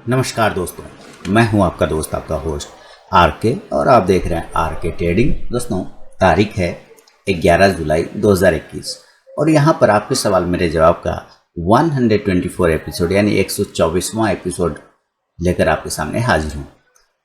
नमस्कार दोस्तों, मैं हूं आपका दोस्त, आपका होस्ट आर के, और आप देख रहे हैं आर के ट्रेडिंग। दोस्तों, तारीख है 11 जुलाई 2021 और यहां पर आपके सवाल मेरे जवाब का 124 एपिसोड यानी 124वां एपिसोड लेकर आपके सामने हाजिर हूं।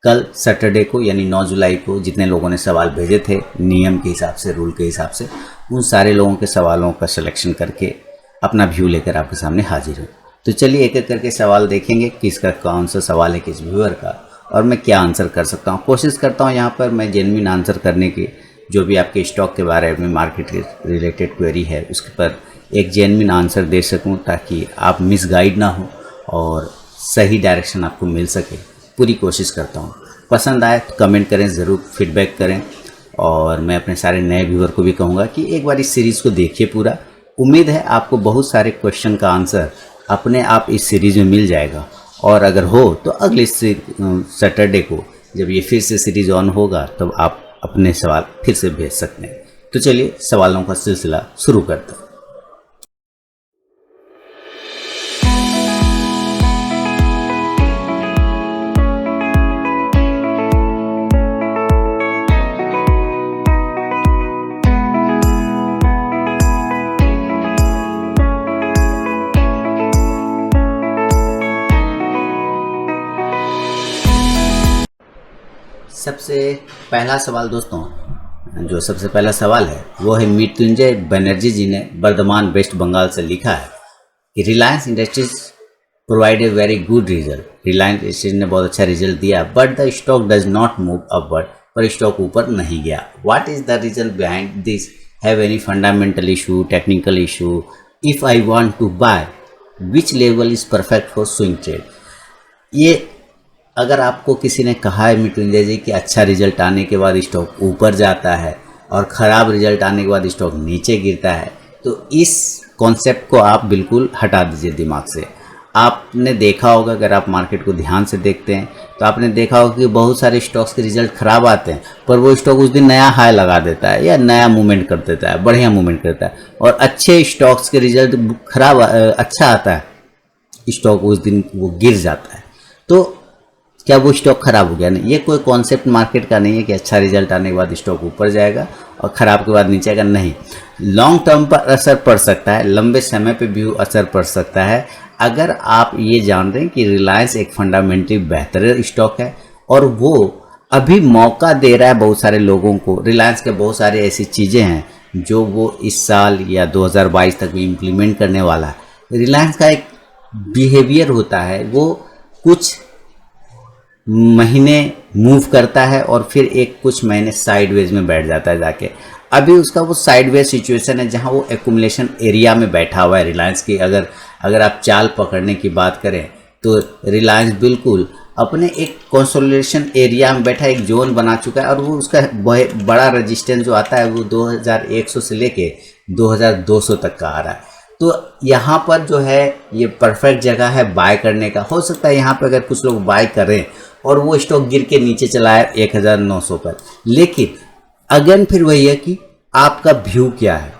कल सैटरडे को यानी 9 जुलाई को जितने लोगों ने सवाल भेजे थे नियम के हिसाब से, रूल के हिसाब से, उन सारे लोगों के सवालों का सिलेक्शन करके अपना व्यू लेकर आपके सामने हाजिर हूँ। तो चलिए एक एक करके सवाल देखेंगे, किसका कौन सा सवाल है किस व्यूअर का, और मैं क्या आंसर कर सकता हूँ। कोशिश करता हूँ यहाँ पर मैं जेन्युइन आंसर करने की, जो भी आपके स्टॉक के बारे में, मार्केट रिलेटेड क्वेरी है उसके पर एक जेन्युइन आंसर दे सकूँ, ताकि आप मिसगाइड ना हो और सही डायरेक्शन आपको मिल सके। पूरी कोशिश करता हूँ। पसंद आए तो कमेंट करें, ज़रूर फीडबैक करें, और मैं अपने सारे नए व्यूअर को भी कहूँगा कि एक बार इस सीरीज़ को देखिए पूरा। उम्मीद है आपको बहुत सारे क्वेश्चन का आंसर अपने आप इस सीरीज़ में मिल जाएगा, और अगर हो तो अगले सैटरडे को जब ये फिर से सीरीज़ ऑन होगा तब आप अपने सवाल फिर से भेज सकते हैं। तो चलिए सवालों का सिलसिला शुरू करते हैं। सबसे पहला सवाल दोस्तों, जो सबसे पहला सवाल है वो है मृत्युंजय बनर्जी जी ने बर्धमान वेस्ट बंगाल से लिखा है कि Reliance Industries provide a very good result. Reliance Industries ने बहुत अच्छा रिजल्ट दिया, but the stock does not move upward, पर स्टॉक ऊपर नहीं गया। What is the reason behind this? Have any fundamental issue, technical issue? If I want to buy, which level is perfect for swing trade? ये अगर आपको किसी ने कहा है मृत्युंजय जी कि अच्छा रिजल्ट आने के बाद स्टॉक ऊपर जाता है और ख़राब रिजल्ट आने के बाद स्टॉक नीचे गिरता है, तो इस कॉन्सेप्ट को आप बिल्कुल हटा दीजिए दिमाग से। आपने देखा होगा, अगर आप मार्केट को ध्यान से देखते हैं तो आपने देखा होगा कि बहुत सारे स्टॉक्स के रिजल्ट ख़राब आते हैं, पर वो स्टॉक उस दिन नया हाई लगा देता है या नया मूवमेंट कर देता है, बढ़िया मूवमेंट करता है। और अच्छे स्टॉक्स के रिजल्ट खराब अच्छा आता है, स्टॉक उस दिन वो गिर जाता है। तो क्या वो स्टॉक खराब हो गया? नहीं, ये कोई कॉन्सेप्ट मार्केट का नहीं है कि अच्छा रिजल्ट आने के बाद स्टॉक ऊपर जाएगा और ख़राब के बाद नीचे आएगा। नहीं, लॉन्ग टर्म पर असर पड़ सकता है, लंबे समय पे भी असर पड़ सकता है। अगर आप ये जान रहे हैं कि रिलायंस एक फंडामेंटली बेहतर स्टॉक है और वो अभी मौका दे रहा है बहुत सारे लोगों को। रिलायंस के बहुत सारे ऐसी चीज़ें हैं जो वो इस साल या 2022 तक भी इम्प्लीमेंट करने वाला है। रिलायंस का एक बिहेवियर होता है, वो कुछ महीने मूव करता है और फिर एक कुछ महीने साइडवेज में बैठ जाता है जाके। अभी उसका वो साइडवेज सिचुएशन है जहां वो एक्यूमुलेशन एरिया में बैठा हुआ है रिलायंस की। अगर आप चाल पकड़ने की बात करें तो रिलायंस बिल्कुल अपने एक कंसोलिडेशन एरिया में बैठा, एक जोन बना चुका है, और वो उसका बड़ा रेजिस्टेंस जो आता है वो 2100 से लेके 2200 तक का आ रहा है। तो यहाँ पर जो है ये परफेक्ट जगह है बाय करने का। हो सकता है यहाँ पर अगर कुछ लोग बाय करें और वो स्टॉक गिर के नीचे चला है 1900 पर, लेकिन अगेन फिर वही है कि आपका व्यू क्या है।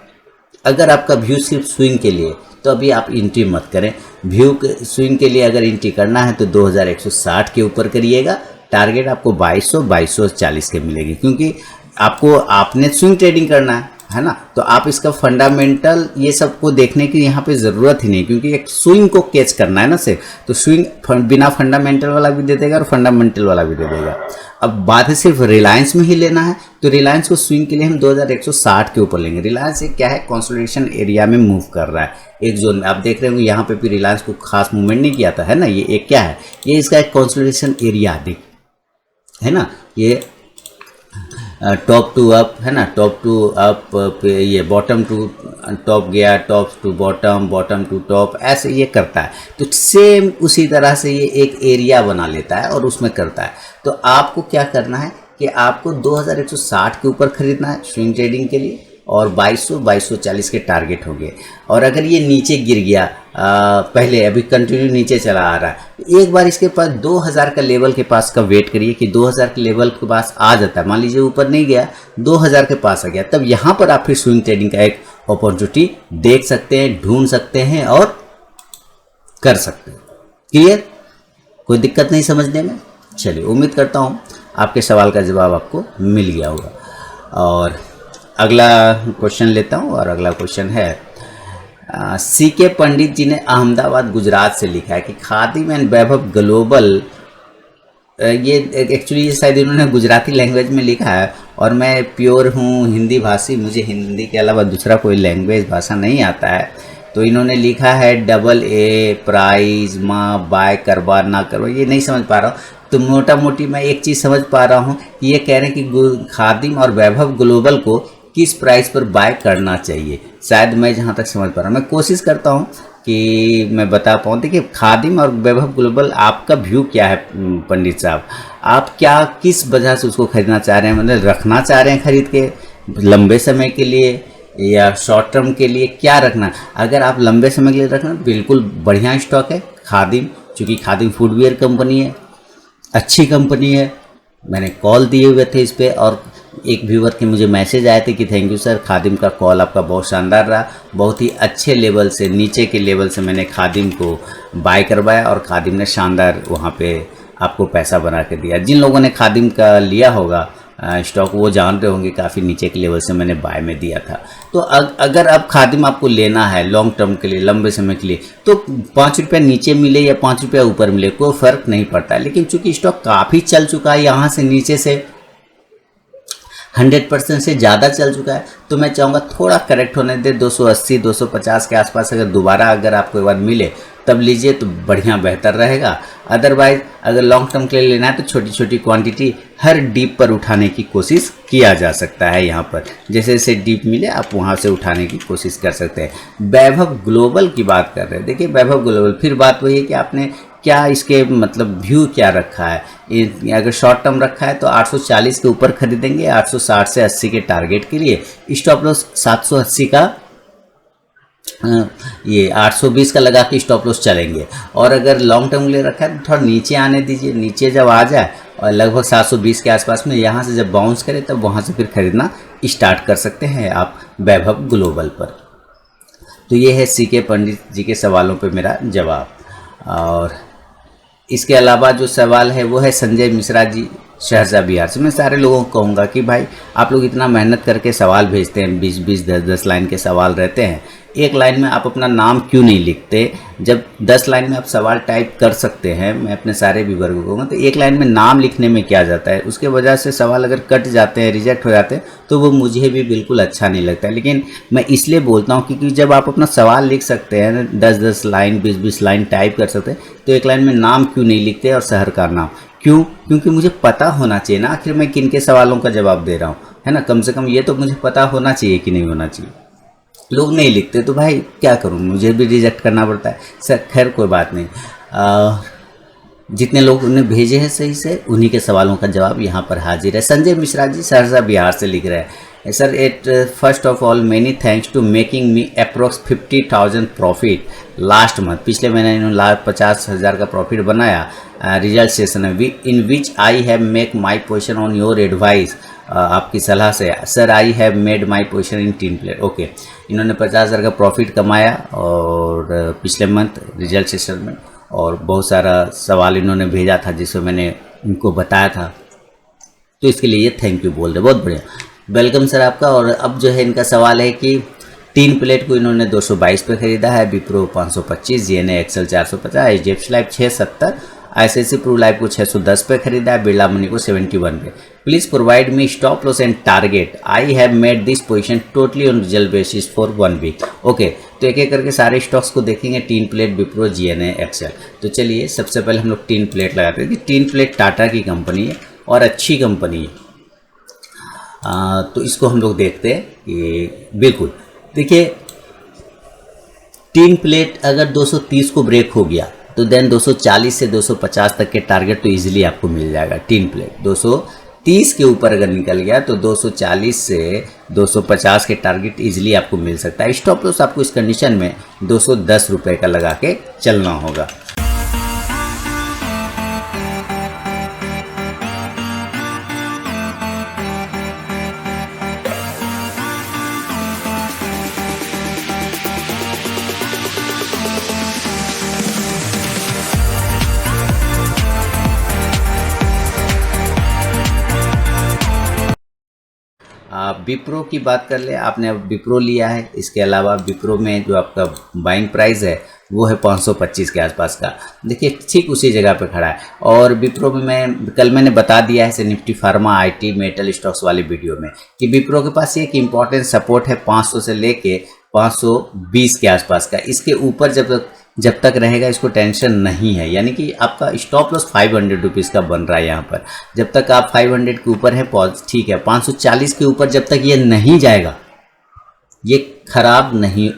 अगर आपका व्यू सिर्फ स्विंग के लिए, तो अभी आप एंट्री मत करें। व्यू स्विंग के लिए अगर एंट्री करना है तो 2160 के ऊपर करिएगा। टारगेट आपको 2240 के मिलेगी, क्योंकि आपने स्विंग ट्रेडिंग करना है ना। तो आप इसका फंडामेंटल ये सब को देखने की यहाँ पे ज़रूरत ही नहीं, क्योंकि एक स्विंग को कैच करना है ना सिर्फ। तो स्विंग बिना फंडामेंटल वाला भी दे देगा और फंडामेंटल वाला भी दे देगा। अब बात है सिर्फ रिलायंस में ही लेना है, तो रिलायंस को स्विंग के लिए हम 2160 के ऊपर लेंगे। रिलायंस एक क्या है, कंसोलिडेशन एरिया में मूव कर रहा है एक जोन में। आप देख रहे होंगे यहाँ पे भी रिलायंस को खास मूवमेंट नहीं किया था, है ना। ये एक क्या है, ये इसका एक कंसोलिडेशन एरिया है ना। ये टॉप टू अप है ना, टॉप टू अप, ये बॉटम टू टॉप गया, top to bottom, bottom to top, ऐसे ये करता है। तो सेम उसी तरह से ये एक एरिया बना लेता है और उसमें करता है। तो आपको क्या करना है कि आपको 2160 के ऊपर खरीदना है स्विंग ट्रेडिंग के लिए, और 2240 के टारगेट होंगे। और अगर ये नीचे गिर गया, पहले अभी कंटिन्यू नीचे चला आ रहा है, एक बार इसके पास 2000 का लेवल के पास का वेट करिए कि 2000 के लेवल के पास आ जाता है। मान लीजिए ऊपर नहीं गया, 2000 के पास आ गया, तब यहाँ पर आप फिर स्विंग ट्रेडिंग का एक अपॉर्चुनिटी देख सकते हैं, ढूंढ सकते हैं और कर सकते हैं। क्लियर? कोई दिक्कत नहीं समझने में? चलिए, उम्मीद करता हूँ आपके सवाल का जवाब आपको मिल गया होगा। और अगला क्वेश्चन लेता हूँ, और अगला क्वेश्चन है सी के पंडित जी ने अहमदाबाद गुजरात से लिखा है कि खादिम एंड वैभव ग्लोबल, ये एक्चुअली ये शायद इन्होंने गुजराती लैंग्वेज में लिखा है, और मैं प्योर हूँ हिंदी भाषी, मुझे हिंदी के अलावा दूसरा कोई लैंग्वेज भाषा नहीं आता है। तो इन्होंने लिखा है AA प्राइज माँ बाय करवा ना करवा, ये नहीं समझ पा रहा हूँ। तो मोटा मोटी मैं एक चीज़ समझ पा रहा हूँ कि ये कह रहे हैं कि खादिम और वैभव ग्लोबल को किस प्राइस पर बाय करना चाहिए, शायद मैं जहाँ तक समझ पा रहा हूँ। मैं कोशिश करता हूँ कि मैं बता पाऊँ। देखिए, खादिम और वैभव ग्लोबल, आपका व्यू क्या है पंडित साहब? आप क्या किस वजह से उसको खरीदना चाह रहे हैं? मतलब रखना चाह रहे हैं खरीद के लंबे समय के लिए, या शॉर्ट टर्म के लिए, क्या रखना? अगर आप लंबे समय के लिए रखना, बिल्कुल बढ़िया स्टॉक है खादिम, चूँकि खादिम फुटवियर कंपनी है, अच्छी कंपनी है। मैंने कॉल दिए हुए थे इस पर, और एक व्यूवर के मुझे मैसेज आए थे कि थैंक यू सर, खादिम का कॉल आपका बहुत शानदार रहा, बहुत ही अच्छे लेवल से, नीचे के लेवल से मैंने खादिम को बाय करवाया, और खादिम ने शानदार वहाँ पे आपको पैसा बना के दिया। जिन लोगों ने खादिम का लिया होगा स्टॉक, वो जान रहे होंगे काफ़ी नीचे के लेवल से मैंने बाय में दिया था। तो अगर अब खादिम आपको लेना है लॉन्ग टर्म के लिए, लंबे समय के लिए, तो 5 रुपया नीचे मिले या 5 रुपया ऊपर मिले, कोई फ़र्क नहीं पड़ता है। लेकिन चूंकि स्टॉक काफ़ी चल चुका है, यहाँ से नीचे से 100% से ज़्यादा चल चुका है, तो मैं चाहूँगा थोड़ा करेक्ट होने दे, 280 250 के आसपास अगर दोबारा अगर आपको एक बार मिले तब लीजिए, तो बढ़िया बेहतर रहेगा। अदरवाइज अगर लॉन्ग टर्म के लिए लेना है तो छोटी छोटी क्वांटिटी हर डीप पर उठाने की कोशिश किया जा सकता है। यहाँ पर जैसे जैसे डीप मिले आप वहाँ से उठाने की कोशिश कर सकते हैं। वैभव ग्लोबल की बात कर रहे हैं, देखिए वैभव ग्लोबल, फिर बात वही है कि आपने क्या इसके मतलब व्यू क्या रखा है। अगर शॉर्ट टर्म रखा है तो 840 के ऊपर खरीदेंगे, 860 से 80 के टारगेट के लिए, स्टॉप लॉस 780 का, ये 820 का लगा के स्टॉप लॉस चलेंगे। और अगर लॉन्ग टर्म के लिए रखा है तो थोड़ा नीचे आने दीजिए, नीचे जब आ जाए और लगभग 720 के आसपास में यहाँ से जब बाउंस करे तब वहाँ से फिर खरीदना स्टार्ट कर सकते हैं आप वैभव ग्लोबल पर। तो ये है सी के पंडित जी के सवालों पे मेरा जवाब। और इसके अलावा जो सवाल है वो है संजय मिश्रा जी सहरसा बिहार से। मैं सारे लोगों को कहूँगा कि भाई आप लोग इतना मेहनत करके सवाल भेजते हैं, 20-20 10-10 लाइन के सवाल रहते हैं, एक लाइन में आप अपना नाम क्यों नहीं लिखते? जब 10 लाइन में आप सवाल टाइप कर सकते हैं, मैं अपने सारे व्यूअर को कहूँगा, तो एक लाइन में नाम लिखने में क्या जाता है? उसके वजह से सवाल अगर कट जाते हैं, रिजेक्ट हो जाते हैं, तो वो मुझे भी बिल्कुल अच्छा नहीं लगता है। लेकिन मैं इसलिए बोलता हूँ क्योंकि जब आप अपना सवाल लिख सकते हैं, 10-10 लाइन 20-20 लाइन टाइप कर सकते हैं, तो एक लाइन में नाम क्यों नहीं लिखते और शहर का नाम क्यों? क्योंकि मुझे पता होना चाहिए ना आखिर मैं किन के सवालों का जवाब दे रहा हूँ, है ना। कम से कम ये तो मुझे पता होना चाहिए कि नहीं होना चाहिए। लोग नहीं लिखते तो भाई क्या करूँ, मुझे भी रिजेक्ट करना पड़ता है। सर खैर कोई बात नहीं, जितने लोग उन्हें भेजे हैं सही से उन्हीं के सवालों का जवाब यहाँ पर हाजिर है। संजय मिश्रा जी सहरसा बिहार से लिख रहे हैं, sir at first of all many thanks to making me approx 50,000 profit last month. पिछले महीने इन्होंने 50,000 का प्रॉफिट बनाया रिजल्ट सेशन में, in which I have make my position on your advice, आपकी सलाह से sir I have made my position in 3 plate. Okay, इन्होंने 50,000 का प्रॉफिट कमाया और पिछले मंथ रिजल्ट सेशन में, और बहुत सारा सवाल इन्होंने भेजा था जिसमें मैंने इनको बताया था, तो इसके लिए ये थैंक यू बोल रहे। बहुत बढ़िया, वेलकम सर आपका। और अब जो है इनका सवाल है कि 3 प्लेट को इन्होंने 222 पे खरीदा है, विप्रो 525, जीएनए एक्सेल 450, एचडीएफसी लाइफ 670, आईसीआईसीआई प्रू लाइफ को 610 पे खरीदा है, बिरला मनी को 71 पे। Please provide me stop loss and target, I have made this position totally on result basis for 1 week. Okay, तो एक एक करके सारे स्टॉक्स को देखेंगे, 3 प्लेट विप्रो, जीएनए एक्सेल। तो चलिए सबसे पहले हम लोग 3 प्लेट लगाते हैं कि 3 प्लेट टाटा की कंपनी है और अच्छी कंपनी है। तो इसको हम लोग देखते हैं कि बिल्कुल देखिए 3 प्लेट अगर 230 को ब्रेक हो गया तो देन 240 से 250 तक के टारगेट तो इजीली आपको मिल जाएगा। 3 प्लेट 230 के ऊपर अगर निकल गया तो 240 से 250 के टारगेट इजीली आपको मिल सकता है। स्टॉप लॉस आपको इस कंडीशन में 210 रुपये का लगा के चलना होगा। विप्रो की बात कर ले, आपने अब विप्रो लिया है, इसके अलावा विप्रो में जो आपका बाइंग प्राइस है वो है 525 के आसपास का। देखिए ठीक उसी जगह पे खड़ा है। और विप्रो में कल मैंने बता दिया है Nifty pharma IT metal stocks वाले वीडियो में कि विप्रो के पास एक इम्पॉर्टेंट सपोर्ट है 500 से लेके 520 के आसपास का। इसके ऊपर जब तक रहेगा इसको टेंशन नहीं है, यानी कि आपका स्टॉप लॉस 500 रुपीज़ का बन रहा है यहाँ पर। जब तक आप 500 के ऊपर है ठीक है, 540 के ऊपर जब तक ये नहीं जाएगा ये खराब नहीं,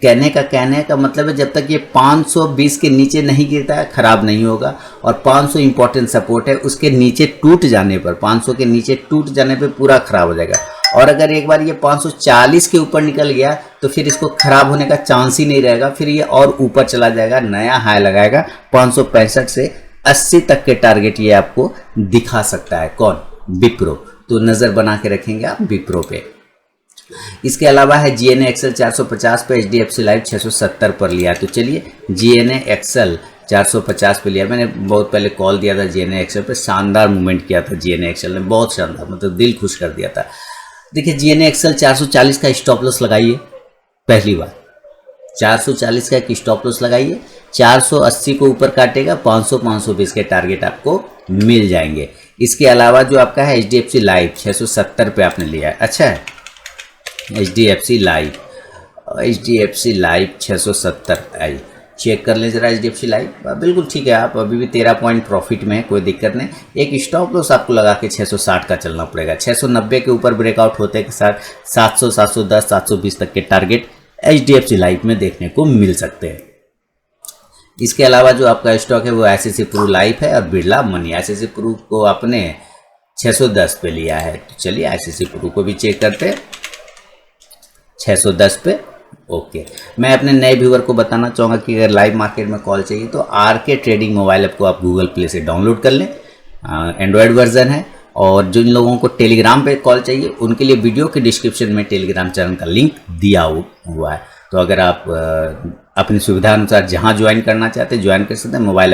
कहने का मतलब है जब तक ये 520 के नीचे नहीं गिरता है खराब नहीं होगा। और 500 इंपॉर्टेंट सपोर्ट है, उसके नीचे टूट जाने पर 500 के नीचे टूट जाने पर पूरा खराब हो जाएगा। और अगर एक बार ये 540 के ऊपर निकल गया तो फिर इसको खराब होने का चांस ही नहीं रहेगा, फिर ये और ऊपर चला जाएगा, नया हाई लगाएगा 565 से 80 तक के टारगेट ये आपको दिखा सकता है। कौन? विप्रो। तो नज़र बना के रखेंगे आप विप्रो पे। इसके अलावा है जीएनए एक्सेल 450 पे, एचडीएफसी लाइव 670 पर लिया। तो चलिए जीएनए एक्सेल 450 पे लिया। मैंने बहुत पहले कॉल दिया था जीएनए एक्सेल पे, शानदार मूवमेंट किया था जीएनए एक्सेल ने, बहुत शानदार, मतलब दिल खुश कर दिया था। देखिए जीएनए एक्सेल 440 का स्टॉप लॉस लगाइए, पहली बार 440 का एक स्टॉप लॉस लगाइए, 480 को ऊपर काटेगा 500-520 के टारगेट आपको मिल जाएंगे। इसके अलावा जो आपका है एचडीएफसी लाइव 670 पे आपने लिया है, अच्छा है। एचडीएफसी लाइव 670 आई, चेक कर लें जरा एचडीएफसी लाइव, बिल्कुल ठीक है। आप अभी भी 13 पॉइंट प्रॉफिट में है, कोई दिक्कत नहीं। एक स्टॉप लॉस आपको लगा के 660 का चलना पड़ेगा। 690 के ऊपर ब्रेकआउट होते के साथ 700, 710, 720 तक के टारगेट एचडीएफसी लाइव में देखने को मिल सकते हैं। इसके अलावा जो आपका स्टॉक है वो आईसीआईसीआई प्रू लाइफ है और बिरला मनी। आईसीआईसीआई प्रू को आपने 610 पे लिया है, तो चलिए आईसीआईसीआई प्रू को भी चेक करते हैं 610 पे। ओके, मैं अपने नए व्यूअर को बताना चाहूँगा कि अगर लाइव मार्केट में कॉल चाहिए तो आरके ट्रेडिंग मोबाइल ऐप को आप गूगल प्ले से डाउनलोड कर लें, एंड्रॉयड वर्जन है। और जिन लोगों को टेलीग्राम पे कॉल चाहिए उनके लिए वीडियो के डिस्क्रिप्शन में टेलीग्राम चैनल का लिंक दिया हुआ है। तो अगर आप अपनी सुविधा अनुसार जहाँ ज्वाइन करना चाहते हैं ज्वाइन कर सकते हैं। मोबाइल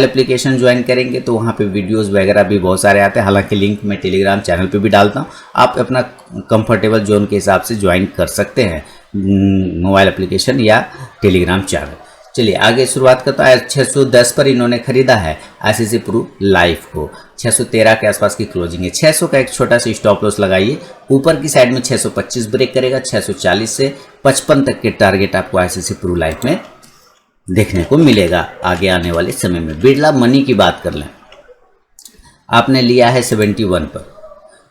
एप्लीकेशन ज्वाइन करेंगे तो वहाँ पे वीडियोस वगैरह भी बहुत सारे आते हैं, हालांकि लिंक मैं टेलीग्राम चैनल पे भी डालता हूँ। आप अपना कंफर्टेबल जोन के हिसाब से ज्वाइन कर सकते हैं मोबाइल एप्लीकेशन या टेलीग्राम चैनल। चलिए आगे शुरुआत करता है। 610 पर इन्होंने खरीदा है आईसीआईसीआई प्रू लाइफ को, 613 के आसपास की क्लोजिंग है। 600 का एक छोटा सा स्टॉप लॉस लगाइए, ऊपर की साइड में 625 ब्रेक करेगा, 640 से 55 तक के टारगेट आपको आईसीआईसीआई प्रू लाइफ में देखने को मिलेगा आगे आने वाले समय में। बिरला मनी की बात कर लें, आपने लिया है 71 पर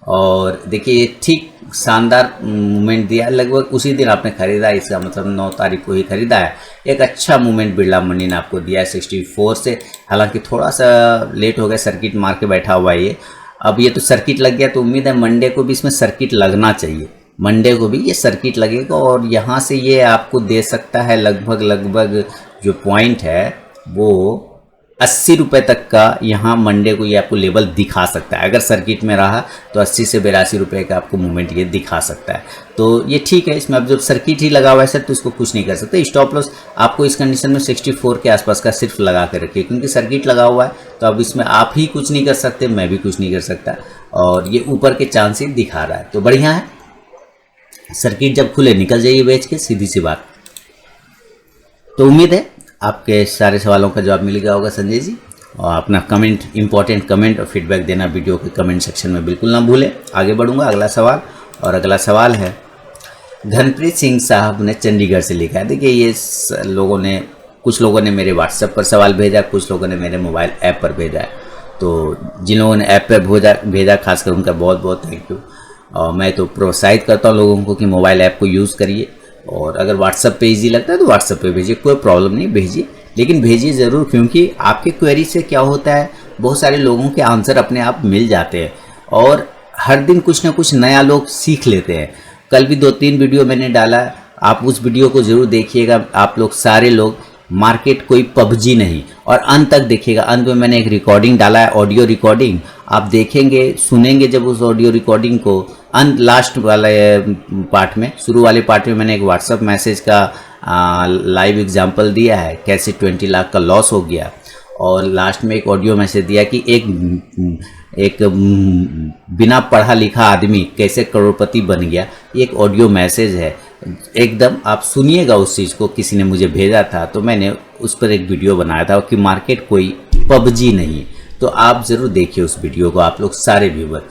और देखिए ठीक शानदार मूवमेंट दिया, लगभग उसी दिन आपने खरीदा, इसका मतलब 9 तारीख को ही खरीदा है। एक अच्छा मूवमेंट बिरला मनी ने आपको दिया है 64 से, हालांकि थोड़ा सा लेट हो गया, सर्किट मार के बैठा हुआ है ये। अब ये तो सर्किट लग गया तो उम्मीद है मंडे को भी इसमें सर्किट लगना चाहिए, मंडे को भी ये सर्किट लगेगा और यहाँ से ये आपको दे सकता है लगभग जो पॉइंट है वो 80 रुपये तक का। यहाँ मंडे को ये आपको लेवल दिखा सकता है, अगर सर्किट में रहा तो 80 से 82 रुपये का आपको मूवमेंट ये दिखा सकता है। तो ये ठीक है, इसमें अब जब सर्किट ही लगा हुआ है सर तो इसको कुछ नहीं कर सकते। स्टॉप लॉस आपको इस कंडीशन में 64 के आसपास का सिर्फ लगा के रखिए, क्योंकि सर्किट लगा हुआ है तो अब इसमें आप ही कुछ नहीं कर सकते, मैं भी कुछ नहीं कर सकता और ये ऊपर के चांस ही दिखा रहा है। तो बढ़िया है, सर्किट जब खुले निकल जाइए बेच के, सीधी सी बात। तो उम्मीद है आपके सारे सवालों का जवाब मिल गया होगा संजय जी। और अपना कमेंट, इंपॉर्टेंट कमेंट और फीडबैक देना वीडियो के कमेंट सेक्शन में बिल्कुल ना भूलें। आगे बढ़ूंगा अगला सवाल, और अगला सवाल है धनप्रीत सिंह साहब ने चंडीगढ़ से लिखा है। देखिए ये कुछ लोगों ने मेरे व्हाट्सएप पर सवाल भेजा, कुछ लोगों ने मेरे मोबाइल ऐप पर भेजा है। तो जिन लोगों ने ऐप पर भेजा खासकर उनका बहुत बहुत थैंक यू। और मैं तो प्रोत्साहित करता हूँ लोगों को कि मोबाइल ऐप को यूज़ करिए, और अगर व्हाट्सएप पे इजी लगता है तो व्हाट्सएप पे भेजिए, कोई प्रॉब्लम नहीं, भेजिए, लेकिन भेजिए ज़रूर, क्योंकि आपके क्वेरी से क्या होता है बहुत सारे लोगों के आंसर अपने आप मिल जाते हैं और हर दिन कुछ ना कुछ नया लोग सीख लेते हैं। कल भी 2-3 वीडियो मैंने डाला, आप उस वीडियो को ज़रूर देखिएगा। आप लोग सारे लोग, मार्केट कोई पबजी नहीं, और अंत तक देखिएगा। अंत में मैंने एक रिकॉर्डिंग डाला है, ऑडियो रिकॉर्डिंग, आप देखेंगे सुनेंगे जब उस ऑडियो रिकॉर्डिंग को। लास्ट वाले पार्ट में, शुरू वाले पार्ट में मैंने एक व्हाट्सएप मैसेज का लाइव एग्जांपल दिया है, कैसे 20 लाख का लॉस हो गया। और लास्ट में एक ऑडियो मैसेज दिया कि एक बिना पढ़ा लिखा आदमी कैसे करोड़पति बन गया। एक ऑडियो मैसेज है, एकदम आप सुनिएगा उस चीज़ को। किसी ने मुझे भेजा था तो मैंने उस पर एक वीडियो बनाया था कि मार्केट कोई पबजी नहीं। तो आप ज़रूर देखिए उस वीडियो को, आप लोग सारे व्यूवर।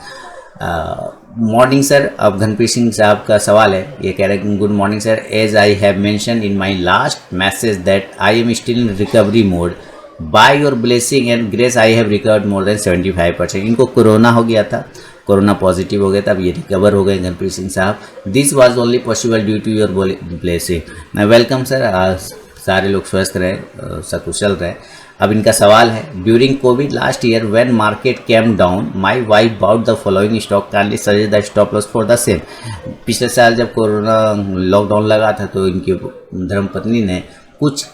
मॉर्निंग सर, अब घनप्रीत सिंह साहब का सवाल है, ये कह रहे हैं good morning sir, as I have mention in my last message that I am still in recovery mode, by your blessing and grace I have recovered more than 75%। इनको कोरोना हो गया था, कोरोना पॉजिटिव हो गया था, अब ये recover हो गए घनप्रीत सिंह साहब। This was only possible due to your blessing. Welcome sir, सारे लोग स्वस्थ रहे, सकुशल रहे। अब इनका सवाल है, during COVID last year when market came down my wife bought the following stock, kindly suggest the stop loss for the same. पिछले साल जब कोरोना लॉकडाउन लगा था तो इनकी धर्मपत्नी ने कुछ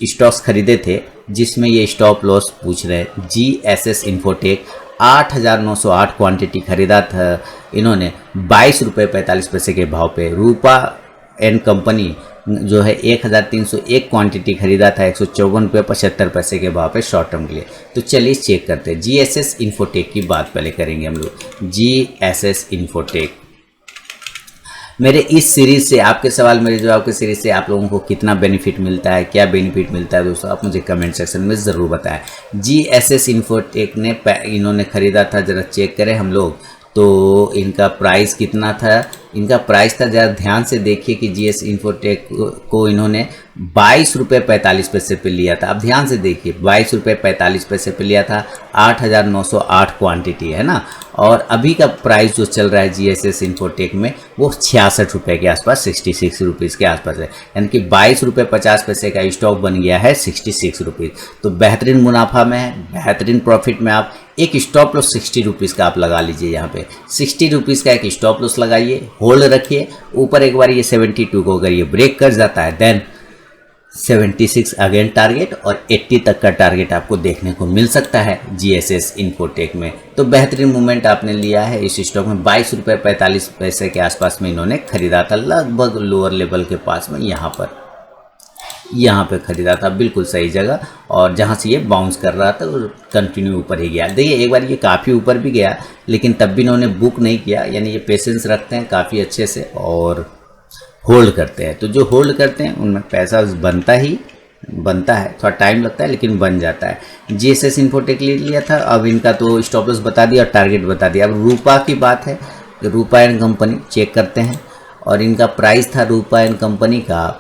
स्टॉक्स खरीदे थे जिसमें ये स्टॉप लॉस पूछ रहे हैं। GSS इन्फोटेक 8,908 क्वांटिटी खरीदा था इन्होंने 22 रुपये 45 पैसे के भाव पे। रूपा एंड कंपनी जो है 1,301 क्वांटिटी खरीदा था 154 रुपये 75 पैसे के भाव पे शॉर्ट टर्म के लिए। तो चलिए चेक करते हैं। GSS इन्फोटेक की बात पहले करेंगे हम लोग। GSS इन्फोटेक, मेरे इस सीरीज़ से, आपके सवाल मेरे जवाब के सीरीज़ से आप लोगों को कितना बेनिफिट मिलता है, क्या बेनिफिट मिलता है दोस्तों, आप मुझे कमेंट सेक्शन में ज़रूर बताएं। GSS इन्फोटेक ने इन्होंने ख़रीदा था, ज़रा चेक करें हम लोग, तो इनका प्राइस कितना था। इनका प्राइस था, ज़रा ध्यान से देखिए कि GSS इन्फोटेक को इन्होंने 22 रुपये 45 पैसे पे लिया था। अब ध्यान से देखिए, 22 रुपये 45 पैसे पे लिया था, 8,908 क्वांटिटी है ना। और अभी का प्राइस जो चल रहा है GSS इन्फोटेक में वो 66 रुपये के आसपास, 66 रुपीज़ के आसपास है। यानी कि 22 रुपये 50 पैसे का स्टॉक बन गया है 66 रुपीज़। तो बेहतरीन मुनाफा में है, बेहतरीन प्रॉफिट में। आप एक स्टॉप लॉस 60 रुपीज़ का आप लगा लीजिए, यहाँ पे 60 रुपीज़ का एक स्टॉप लॉस लगाइए, होल्ड रखिए। ऊपर एक बार ये 72 को अगर ये ब्रेक कर जाता है देन 76 अगेन टारगेट और 80 तक का टारगेट आपको देखने को मिल सकता है GSS इन्फोटेक में। तो बेहतरीन मूवमेंट आपने लिया है इस स्टॉक में। 22 रुपये 45 पैसे के आसपास में इन्होंने खरीदा था, लगभग लोअर लेवल के पास में, यहाँ पे खरीदा था, बिल्कुल सही जगह। और जहाँ से ये बाउंस कर रहा था और कंटिन्यू ऊपर ही गया। देखिए एक बार ये काफ़ी ऊपर भी गया लेकिन तब भी इन्होंने बुक नहीं किया, यानी ये पेशेंस रखते हैं काफ़ी अच्छे से और होल्ड करते हैं। तो जो होल्ड करते हैं उनमें पैसा बनता है, थोड़ा टाइम लगता है लेकिन बन जाता है। GSS इन्फोटेक ले लिया था, अब इनका तो स्टॉप लॉस बता दिया और टारगेट बता दिया। अब रूपा की बात है, रूपा एंड कंपनी चेक करते हैं। और इनका प्राइस था रूपा एंड कंपनी का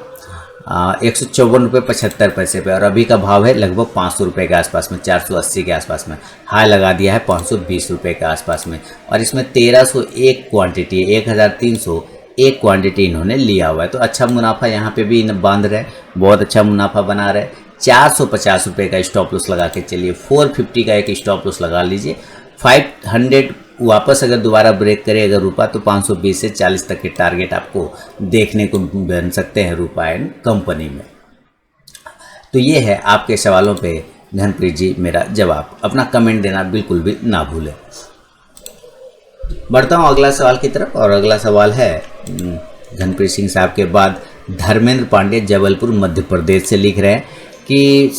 154 रुपये 75 पैसे पे, और अभी का भाव है लगभग 500 रुपये के आसपास में, 480 के आसपास में। हाई लगा दिया है 520 रुपये के आसपास में। और इसमें 1301 क्वांटिटी, 1,301 क्वांटिटी इन्होंने लिया हुआ है। तो अच्छा मुनाफा यहाँ पे भी बांध रहे, बहुत अच्छा मुनाफा बना रहे। 450 रुपये का स्टॉप लॉस लगा के चलिए, 450 का एक स्टॉप लॉस लगा लीजिए। 500 वापस अगर दोबारा ब्रेक करे अगर रूपा, तो 520 से 40 तक के टारगेट आपको देखने को बन सकते हैं रूपा एंड कंपनी में। तो ये है आपके सवालों पे घनप्रीत जी मेरा जवाब। अपना कमेंट देना बिल्कुल भी ना भूलें। बढ़ता हूँ अगला सवाल की तरफ, और अगला सवाल है घनप्रीत सिंह साहब के बाद धर्मेंद्र पांडे जबलपुर मध्य प्रदेश से लिख रहे हैं कि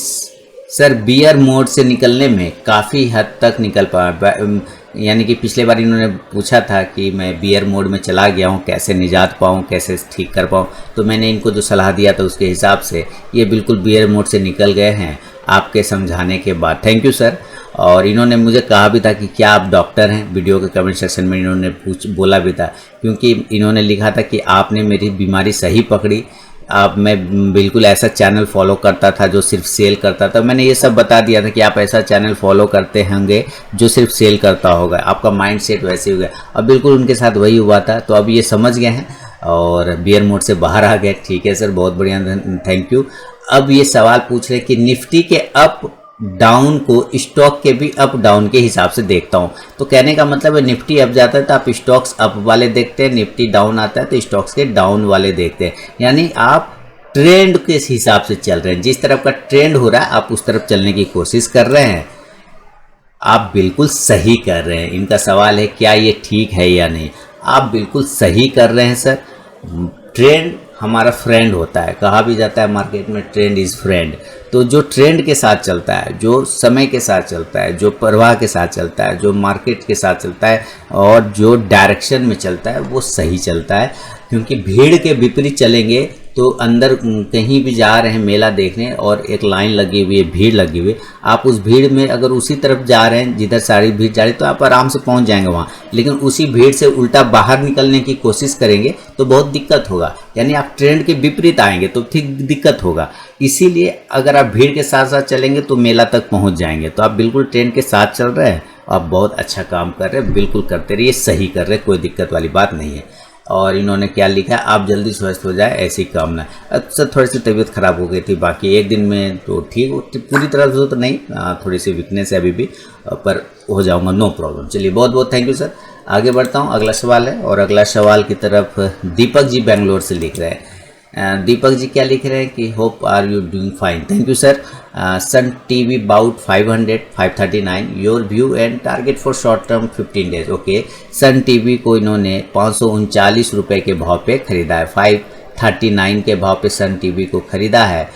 सर बियर मोड से निकलने में काफ़ी हद तक निकल पाया, यानी कि पिछले बार इन्होंने पूछा था कि मैं बियर मोड में चला गया हूँ, कैसे निजात पाऊँ, कैसे ठीक कर पाऊँ। तो मैंने इनको जो सलाह दिया था उसके हिसाब से ये बिल्कुल बियर मोड से निकल गए हैं आपके समझाने के बाद। Thank you sir. और इन्होंने मुझे कहा भी था कि क्या आप डॉक्टर हैं, वीडियो के कमेंट सेक्शन में इन्होंने बोला भी था, क्योंकि इन्होंने लिखा था कि आपने मेरी बीमारी सही पकड़ी। मैं बिल्कुल ऐसा चैनल फॉलो करता था जो सिर्फ सेल करता था। मैंने ये सब बता दिया था कि आप ऐसा चैनल फॉलो करते होंगे जो सिर्फ सेल करता होगा, आपका माइंड सेट वैसे ही हो गया। अब बिल्कुल उनके साथ वही हुआ था। तो अब ये समझ गए हैं और बियर मोड से बाहर आ गए। ठीक है सर, बहुत बढ़िया, थैंक यू। अब ये सवाल पूछ रहे कि निफ्टी के अप डाउन को स्टॉक के भी अप डाउन के हिसाब से देखता हूं। तो कहने का मतलब है निफ्टी अप जाता है तो आप स्टॉक्स अप वाले देखते हैं, निफ्टी डाउन आता है तो स्टॉक्स के डाउन वाले देखते हैं। यानी आप ट्रेंड के हिसाब से चल रहे हैं, जिस तरफ का ट्रेंड हो रहा है आप उस तरफ चलने की कोशिश कर रहे हैं। आप बिल्कुल सही कर रहे हैं। इनका सवाल है क्या ये ठीक है या नहीं। आप बिल्कुल सही कर रहे हैं सर। ट्रेंड हमारा फ्रेंड होता है। कहा भी जाता है मार्केट में ट्रेंड इज़ फ्रेंड। तो जो ट्रेंड के साथ चलता है, जो समय के साथ चलता है, जो प्रवाह के साथ चलता है, जो मार्केट के साथ चलता है और जो डायरेक्शन में चलता है वो सही चलता है। क्योंकि भीड़ के विपरीत चलेंगे तो अंदर कहीं भी जा रहे हैं मेला देखने और एक लाइन लगी हुई है, भीड़ लगी हुई है, आप उस भीड़ में अगर उसी तरफ जा रहे हैं जिधर सारी भीड़ जा रही है तो आप आराम से पहुंच जाएंगे वहां। लेकिन उसी भीड़ से उल्टा बाहर निकलने की कोशिश करेंगे तो बहुत दिक्कत होगा, यानी आप ट्रेंड के विपरीत आएंगे तो ठीक दिक्कत होगा। इसीलिए अगर आप भीड़ के साथ साथ चलेंगे तो मेला तक पहुँच जाएंगे। तो आप बिल्कुल ट्रेंड के साथ चल रहे हैं, आप बहुत अच्छा काम कर रहे हैं, बिल्कुल करते रहिए, सही कर रहे हैं, कोई दिक्कत वाली बात नहीं है। और इन्होंने क्या लिखा है, आप जल्दी स्वस्थ हो जाए ऐसी कामना। अच्छा थोड़ी सी तबीयत खराब हो गई थी, बाकी एक दिन में तो ठीक पूरी तरह से तो नहीं, थोड़ी सी वीकनेस है अभी भी, पर हो जाऊंगा, नो प्रॉब्लम। चलिए बहुत बहुत थैंक यू सर। आगे बढ़ता हूँ, अगला सवाल है और अगला सवाल की तरफ दीपक जी बेंगलोर से लिख रहे हैं। दीपक जी क्या लिख रहे हैं कि hope are you doing fine, thank you sir. Sun TV bought 539 your view and target for short term 15 days. Okay, Sun TV को इन्होंने 539 रुपये के भाव पे खरीदा है, 539 के भाव पे सन टीवी को खरीदा है,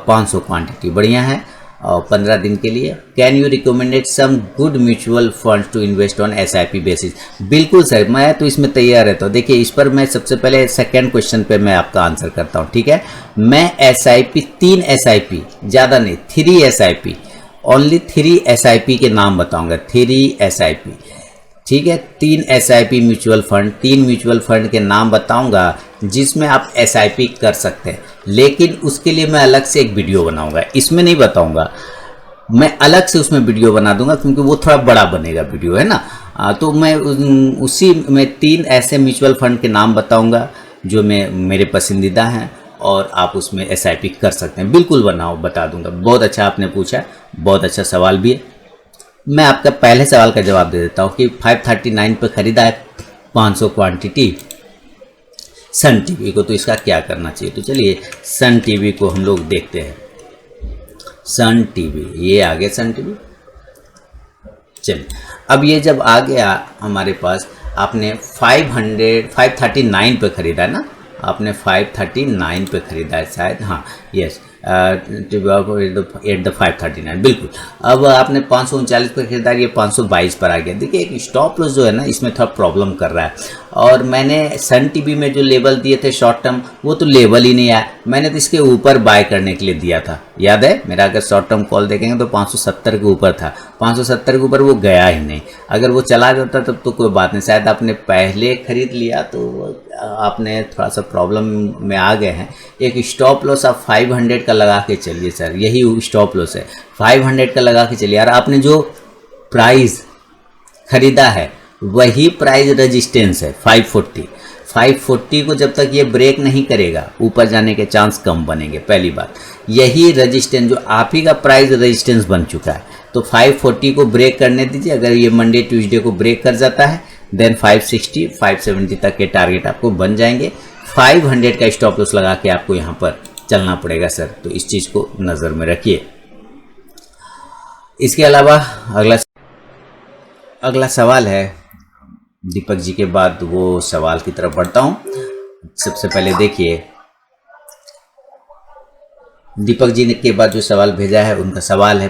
500 क्वांटिटी, बढ़िया है, और 15 दिन के लिए। Can you recommended some good mutual fund to invest on SIP basis. बिल्कुल सर, मैं तो इसमें तैयार रहता हूँ। देखिए इस पर मैं सबसे पहले सेकंड क्वेश्चन पे मैं आपका आंसर करता हूँ, ठीक है। मैं SIP 3 SIP, ज़्यादा नहीं 3 SIP, ओनली 3 SIP के नाम बताऊँगा, 3 SIP, ठीक है। 3 SIP mutual fund, 3 mutual fund के नाम बताऊंगा जिसमें आप SIP कर सकते हैं, लेकिन उसके लिए मैं अलग से एक वीडियो बनाऊंगा, इसमें नहीं बताऊंगा, मैं अलग से उसमें वीडियो बना दूंगा क्योंकि वो थोड़ा बड़ा बनेगा वीडियो, है ना। तो मैं उसी में 3 ऐसे म्यूचुअल फंड के नाम बताऊंगा जो मेरे पसंदीदा हैं और आप उसमें SIP कर सकते हैं। बिल्कुल बता दूंगा। बहुत अच्छा आपने पूछा, बहुत अच्छा सवाल भी है। मैं आपका पहले सवाल का जवाब दे देता हूँ कि 539 पे खरीदा है 500 क्वांटिटी सन टीवी को, तो इसका क्या करना चाहिए। तो चलिए सन टीवी को हम लोग देखते हैं। सन टीवी, ये आ गया सन टीवी। चलिए अब ये जब आ गया हमारे पास, आपने 539 पे खरीदा है ना, आपने 539 पे खरीदा है शायद, हाँ यस, एट द 539 बिल्कुल। अब आपने 539 पर खरीदा, ये 522 पर आ गया। देखिए एक स्टॉप लॉस जो है ना, इसमें थोड़ा प्रॉब्लम कर रहा है। और मैंने सन टीवी में जो लेवल दिए थे शॉर्ट टर्म, वो तो लेवल ही नहीं आया, मैंने तो इसके ऊपर बाय करने के लिए दिया था, याद है मेरा। अगर शॉर्ट टर्म कॉल देखेंगे तो 570 के ऊपर था, 570 के ऊपर वो गया ही नहीं। अगर वो चला जाता तब तो कोई बात नहीं, शायद आपने पहले खरीद लिया तो आपने थोड़ा सा प्रॉब्लम में आ गए हैं। एक स्टॉप लॉस आप 500 का लगा के चलिए सर, यही स्टॉप लॉस है, 500 का लगा के चलिए। यार आपने जो प्राइस खरीदा है वही प्राइस रेजिस्टेंस है 540 को जब तक ये ब्रेक नहीं करेगा ऊपर जाने के चांस कम बनेंगे। पहली बात यही रेजिस्टेंस जो आप ही का प्राइस रेजिस्टेंस बन चुका है, तो 540 को ब्रेक करने दीजिए। अगर ये मंडे ट्यूसडे को ब्रेक कर जाता है देन 560 570 तक के टारगेट आपको बन जाएंगे। 500 का स्टॉप लॉस लगा के आपको यहाँ पर चलना पड़ेगा सर, तो इस चीज़ को नज़र में रखिए। इसके अलावा अगला सवाल है दीपक जी के बाद, वो सवाल की तरफ बढ़ता हूँ। सबसे पहले देखिए दीपक जी ने के बाद जो सवाल भेजा है उनका सवाल है,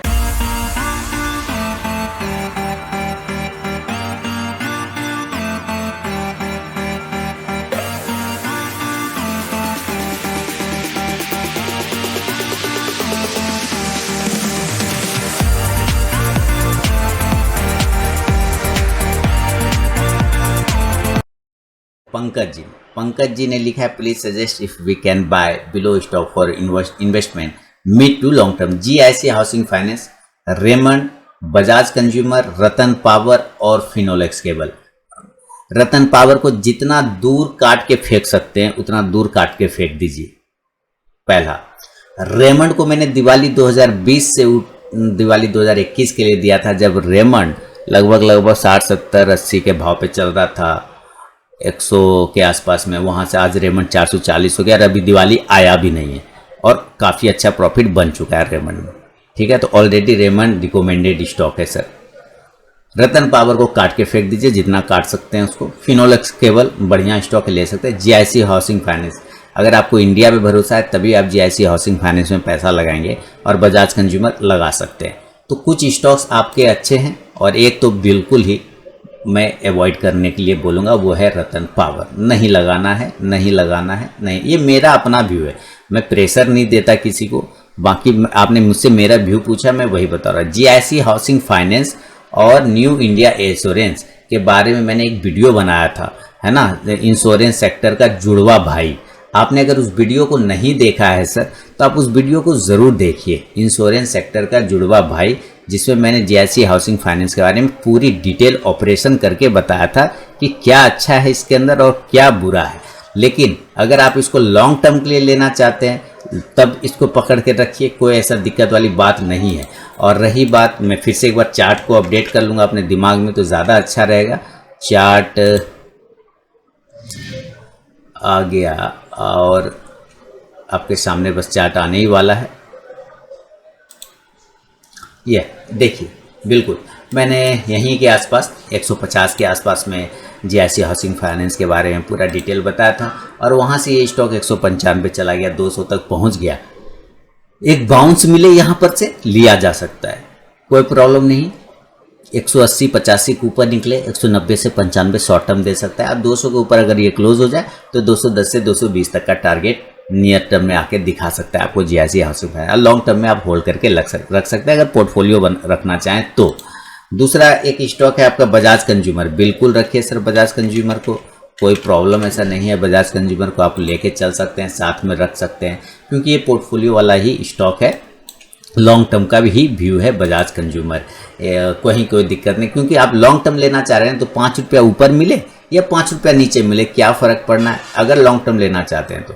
पंकज जी ने लिखा है please suggest if we can buy below stock for investment mid to long term. GIC Housing Finance, Raymond, Bajaj Consumer, Ratan Power और फिनोलेक्स केबल। रतन पावर को जितना दूर काट के फेंक सकते हैं उतना दूर काट के फेंक दीजिए, पहला। रेमंड को मैंने दिवाली 2020 से दिवाली 2021 के लिए दिया था, जब रेमंड लगभग 60 70 80 के भाव पे चल रहा था, 100 के आसपास में। वहाँ से आज रेमंड 440 हो गया और अभी दिवाली आया भी नहीं है और काफ़ी अच्छा प्रॉफिट बन चुका है रेमंड में, ठीक है। तो ऑलरेडी रेमंड रिकमेंडेड स्टॉक है सर। रतन पावर को काट के फेंक दीजिए जितना काट सकते हैं उसको। फिनोलेक्स केबल बढ़िया स्टॉक ले सकते हैं। GIC हाउसिंग फाइनेंस अगर आपको इंडिया पे भरोसा है तभी आप जीआईसी हाउसिंग फाइनेंस में पैसा लगाएंगे और बजाज कंज्यूमर लगा सकते हैं। तो कुछ स्टॉक्स आपके अच्छे हैं और एक तो बिल्कुल ही मैं अवॉइड करने के लिए बोलूँगा, वो है रतन पावर। नहीं लगाना है, नहीं लगाना है, नहीं। ये मेरा अपना व्यू है, मैं प्रेशर नहीं देता किसी को। बाकी आपने मुझसे मेरा व्यू पूछा, मैं वही बता रहा हूँ। जीआईसी हाउसिंग फाइनेंस और न्यू इंडिया एश्योरेंस के बारे में मैंने एक वीडियो बनाया था, है ना, इंश्योरेंस सेक्टर का जुड़वा भाई। आपने अगर उस वीडियो को नहीं देखा है सर, तो आप उस वीडियो को ज़रूर देखिए, इंश्योरेंस सेक्टर का जुड़वा भाई, जिसमें मैंने जीआईसी हाउसिंग फाइनेंस के बारे में पूरी डिटेल ऑपरेशन करके बताया था कि क्या अच्छा है इसके अंदर और क्या बुरा है। लेकिन अगर आप इसको लॉन्ग टर्म के लिए लेना चाहते हैं तब इसको पकड़ के रखिए, कोई ऐसा दिक्कत वाली बात नहीं है। और रही बात, मैं फिर से एक बार चार्ट को अपडेट कर लूँगा अपने दिमाग में तो ज़्यादा अच्छा रहेगा। चार्ट आ गया और आपके सामने बस चार्ट आने ही वाला है। ये देखिए, बिल्कुल मैंने यहीं के आसपास 150 के आसपास में जीआईसी हाउसिंग फाइनेंस के बारे में पूरा डिटेल बताया था और वहाँ से ये स्टॉक 195 चला गया, 200 तक पहुँच गया। एक बाउंस मिले यहाँ पर से लिया जा सकता है, कोई प्रॉब्लम नहीं। 180-85 के ऊपर निकले, 190 से 95 शॉर्ट टर्म दे सकता है। और 200 के ऊपर अगर ये क्लोज हो जाए तो 210 से 220 तक का टारगेट नियर टर्म में आके दिखा सकता है आपको GIC housing finance. Long term में आप होल्ड करके रख सकते हैं अगर पोर्टफोलियो रखना चाहें तो। दूसरा एक स्टॉक है आपका बजाज कंज्यूमर। बिल्कुल रखिए सर बजाज कंज्यूमर को, कोई प्रॉब्लम ऐसा नहीं है। बजाज कंज्यूमर को आप लेके चल सकते हैं, साथ में रख सकते हैं, क्योंकि ये पोर्टफोलियो वाला ही स्टॉक है। लॉन्ग टर्म का भी ही व्यू है बजाज कंज्यूमर, कोई दिक्कत नहीं। क्योंकि आप लॉन्ग टर्म लेना चाह रहे हैं तो 5 रुपया ऊपर मिले या 5 रुपया नीचे मिले, क्या फ़र्क पड़ना है अगर लॉन्ग टर्म लेना चाहते हैं तो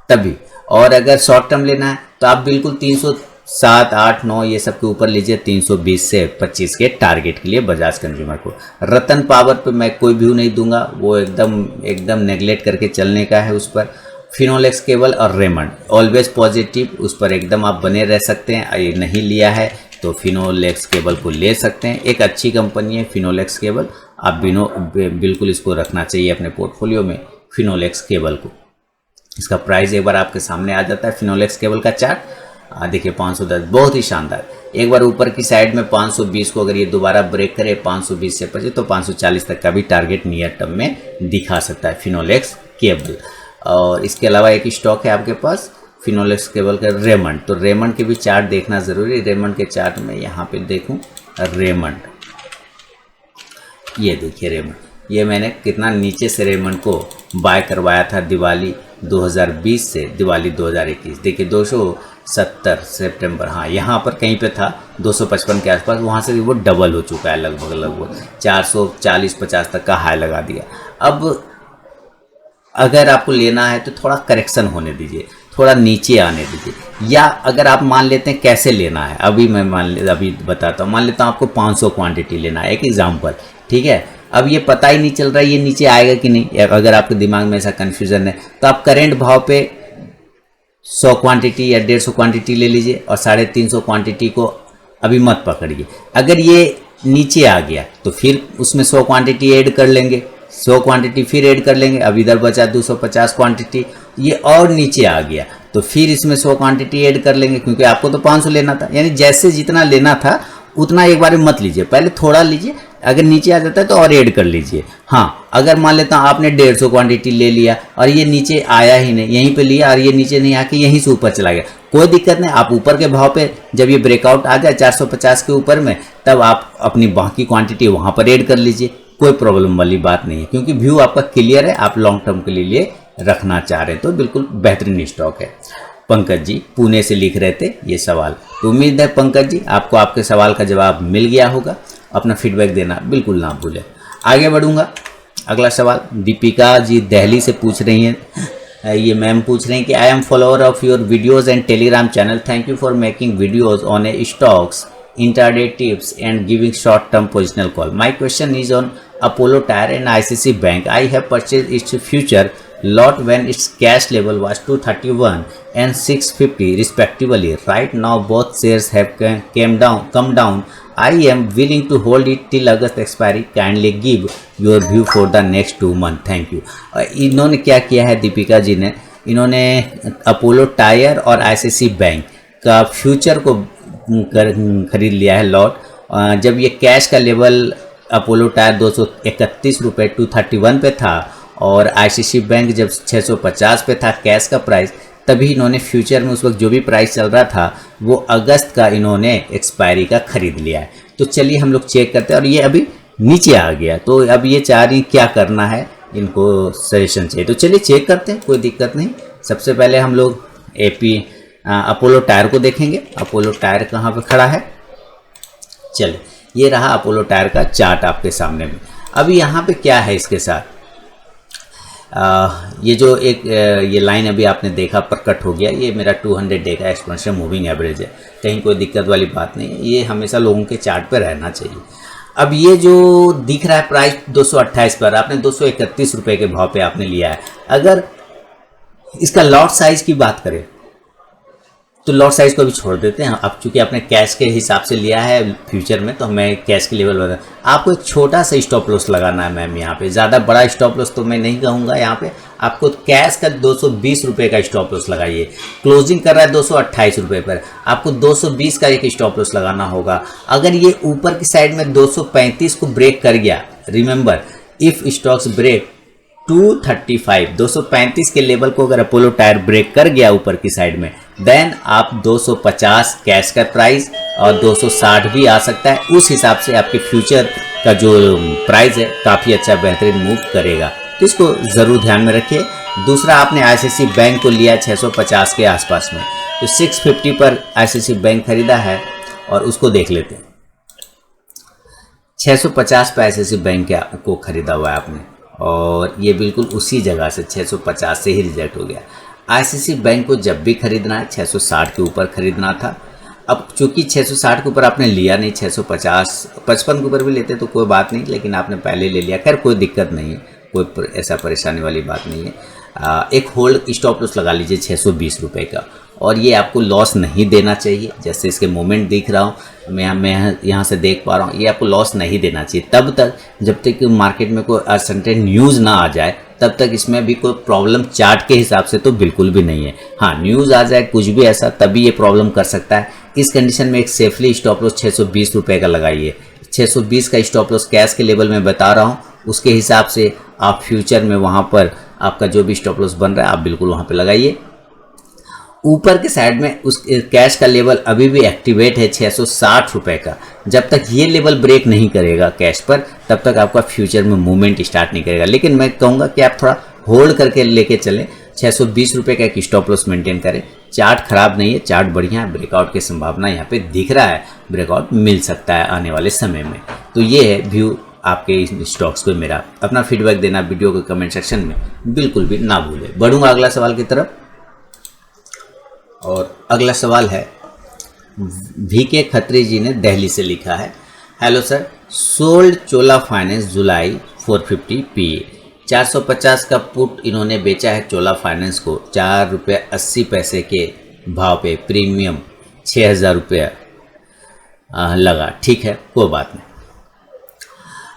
तभी। और अगर शॉर्ट टर्म लेना है तो आप बिल्कुल 307, 8, 9 ये सब के ऊपर लीजिए, 320 से 25 के टारगेट के लिए बजाज कंज्यूमर को। रतन पावर पे मैं कोई व्यू नहीं दूंगा, वो एकदम नेगलेक्ट करके चलने का है उस पर। फिनोलेक्स केबल और रेमंड ऑलवेज पॉजिटिव, उस पर एकदम आप बने रह सकते हैं। ये नहीं लिया है तो फिनोलेक्स केबल को ले सकते हैं, एक अच्छी कंपनी है फिनोलेक्स केबल। आप बिल्कुल इसको रखना चाहिए अपने पोर्टफोलियो में, फिनोलेक्स केबल को। इसका प्राइस एक बार आपके सामने आ जाता है। फिनोलेक्स केबल का चार्ट देखिए, 510 बहुत ही शानदार। एक बार ऊपर की साइड में 520 को अगर ये दोबारा ब्रेक करे 520 से पचे तो 540 तक का भी टारगेट नियर टर्म में दिखा सकता है फिनोलेक्स केबल। और इसके अलावा एक स्टॉक है आपके पास फिनोलेक्स केबल का रेमंड। तो रेमंड के भी चार्ट देखना ज़रूरी है। रेमंड के चार्ट में यहाँ पे देखूँ, रेमंड, ये देखिए रेमंड, ये मैंने कितना नीचे से रेमंड को बाय करवाया था दिवाली 2020 से दिवाली 2021। देखिए 270 सितंबर, हाँ यहाँ पर कहीं पे था 255 के आसपास, वहाँ से वो डबल हो चुका है लगभग 440-50 तक का हाई लगा दिया। अब अगर आपको लेना है तो थोड़ा करेक्शन होने दीजिए, थोड़ा नीचे आने दीजिए। या अगर आप मान लेते हैं कैसे लेना है, अभी मैं अभी बताता हूँ। मान लेता हूँ आपको 500 क्वांटिटी लेना है, एक एग्जांपल, ठीक है। अब ये पता ही नहीं चल रहा है ये नीचे आएगा कि नहीं, अगर आपके दिमाग में ऐसा कन्फ्यूज़न है तो आप करेंट भाव पे 100 क्वांटिटी या 150 क्वांटिटी ले लीजिए और 350 क्वांटिटी को अभी मत पकड़िए। अगर ये नीचे आ गया तो फिर उसमें 100 क्वांटिटी ऐड कर लेंगे, 100 क्वांटिटी फिर ऐड कर लेंगे। अब इधर बचा 250 क्वांटिटी, ये और नीचे आ गया तो फिर इसमें 100 क्वांटिटी ऐड कर लेंगे, क्योंकि आपको तो 500 लेना था। यानी जैसे जितना लेना था उतना एक बार मत लीजिए, पहले थोड़ा लीजिए, अगर नीचे आ जाता है तो और ऐड कर लीजिए। हाँ, अगर मान लेता हूँ आपने 150 क्वांटिटी ले लिया और ये नीचे आया ही नहीं, यहीं पे लिया और ये नीचे नहीं आके यहीं से ऊपर चला गया, कोई दिक्कत नहीं। आप ऊपर के भाव पे जब ये ब्रेकआउट आ जाए 450 के ऊपर में, तब आप अपनी बाकी क्वांटिटी वहाँ पर ऐड कर लीजिए, कोई प्रॉब्लम वाली बात नहीं है। क्योंकि व्यू आपका क्लियर है, आप लॉन्ग टर्म के लिए रखना चाह रहे हैं तो बिल्कुल बेहतरीन स्टॉक है। पंकज जी पुणे से लिख रहे थे ये सवाल, तो उम्मीद है पंकज जी आपको आपके सवाल का जवाब मिल गया होगा। अपना फीडबैक देना बिल्कुल ना भूलें। आगे बढ़ूंगा, अगला सवाल दीपिका जी दिल्ली से पूछ रही हैं। ये मैम पूछ रहे हैं कि I am follower of your videos and Telegram channel, thank you for making videos on A stocks, intraday tips and giving short term positional call. My question is on Apollo Tyre and ICICI Bank. I have purchased its future lot when its cash level was 231 and 650 respectively. Right now both shares have come down. I am willing to hold it till August expiry. Kindly give your view for the next 2 months. Thank you. इन्होंने क्या किया है दीपिका जी ने, इन्होंने Apollo tyre और ICIC bank का future को खरीद लिया है लॉट। जब ये कैश का लेवल अपोलो टायर 231 रुपये 231 पे था और आईसीआईसी बैंक जब 650 पे था कैश का प्राइस, तभी इन्होंने फ्यूचर में उस वक्त जो भी प्राइस चल रहा था वो अगस्त का इन्होंने एक्सपायरी का खरीद लिया है। तो चलिए हम लोग चेक करते हैं, और ये अभी नीचे आ गया, तो अब ये चाह रही क्या करना है, इनको सजेशन चाहिए। तो चलिए चेक करते हैं, कोई दिक्कत नहीं। सबसे पहले हम लोग अपोलो टायर को देखेंगे। अपोलो टायर कहाँ पे खड़ा है, चलिए ये रहा अपोलो टायर का चार्ट आपके सामने में। अभी यहाँ पे क्या है इसके साथ, ये जो एक ये लाइन अभी आपने देखा प्रकट हो गया, ये मेरा 200 डे का एक्सपोनेंशियल मूविंग एवरेज है, कहीं कोई दिक्कत वाली बात नहीं है, ये हमेशा लोगों के चार्ट पे रहना चाहिए। अब ये जो दिख रहा है प्राइस 228 पर, आपने 231 रुपये के भाव पे आपने लिया है। अगर इसका लॉट साइज की बात करें तो लॉट साइज को भी छोड़ देते हैं। अब चूंकि आपने कैश के हिसाब से लिया है फ्यूचर में, तो हमें कैश के लेवल बता, आपको एक छोटा सा स्टॉप लॉस लगाना है मैम। यहाँ पे ज़्यादा बड़ा स्टॉप लॉस तो मैं नहीं कहूँगा, यहाँ पे आपको कैश का 220 रुपये का स्टॉप लॉस लगाइए। क्लोजिंग कर रहा है 228 रुपये पर, आपको 220 का एक स्टॉप लॉस लगाना होगा। अगर ये ऊपर की साइड में 235 को ब्रेक कर गया, रिमेंबर इफ स्टॉक्स ब्रेक 235 के लेवल को अगर अपोलो टायर ब्रेक कर गया ऊपर की साइड में, देन आप 250 कैश का प्राइस और 260 भी आ सकता है। उस हिसाब से आपके फ्यूचर का जो प्राइस है काफ़ी अच्छा बेहतरीन मूव करेगा, तो इसको ज़रूर ध्यान में रखिए। दूसरा, आपने आईसीआईसी बैंक को लिया 650 के आसपास में, तो 650 पर आईसीआईसी बैंक खरीदा है, और उसको देख लेते हैं। 650 पर आईसीआईसी बैंक को खरीदा हुआ है आपने, और ये बिल्कुल उसी जगह से 650 से ही रिजेक्ट हो गया। आईसीआईसी बैंक को जब भी खरीदना है 660 के ऊपर खरीदना था। अब चूंकि 660 के ऊपर आपने लिया नहीं, 650 55 के ऊपर भी लेते तो कोई बात नहीं, लेकिन आपने पहले ले लिया, खैर कोई दिक्कत नहीं है, कोई ऐसा परेशानी वाली बात नहीं है। एक होल्ड स्टॉप लॉस लगा लीजिए 620 रुपये का, और ये आपको लॉस नहीं देना चाहिए। जैसे इसके मोमेंट दिख रहा हूँ मैं यहाँ से देख पा रहा हूँ, ये आपको लॉस नहीं देना चाहिए तब तक जब तक कि मार्केट में कोई अनसर्टेन न्यूज़ ना आ जाए, तब तक इसमें भी कोई प्रॉब्लम चार्ट के हिसाब से तो बिल्कुल भी नहीं है। हाँ, न्यूज़ आ जाए कुछ भी ऐसा, तभी ये प्रॉब्लम कर सकता है। इस कंडीशन में एक सेफली स्टॉप लॉस 620 रुपये का लगाइए। 620 का स्टॉप लॉस कैश के लेवल में बता रहा हूँ, उसके हिसाब से आप फ्यूचर में वहाँ पर आपका जो भी स्टॉप लॉस बन रहा है आप बिल्कुल वहाँ पर लगाइए। ऊपर के साइड में उस कैश का लेवल अभी भी एक्टिवेट है 660 रुपये का। जब तक ये लेवल ब्रेक नहीं करेगा कैश पर, तब तक आपका फ्यूचर में मूवमेंट स्टार्ट नहीं करेगा। लेकिन मैं कहूँगा कि आप थोड़ा होल्ड करके लेके चलें, 620 रुपये का एक स्टॉप लॉस मेंटेन करें। चार्ट खराब नहीं है, चार्ट बढ़िया है, ब्रेकआउट की संभावना यहाँ पे दिख रहा है, ब्रेकआउट मिल सकता है आने वाले समय में। तो ये है व्यू आपके स्टॉक्स को मेरा। अपना फीडबैक देना वीडियो के कमेंट सेक्शन में बिल्कुल भी ना भूलें। बढ़ूँगा अगला सवाल की तरफ, और अगला सवाल है VK खत्री जी ने दिल्ली से लिखा है। हेलो सर, सोल्ड चोला फाइनेंस जुलाई 450 PE 450 का पुट इन्होंने बेचा है चोला फाइनेंस को 4 रुपये 80 पैसे के भाव पे, प्रीमियम 6000 रुपये लगा, ठीक है कोई बात नहीं।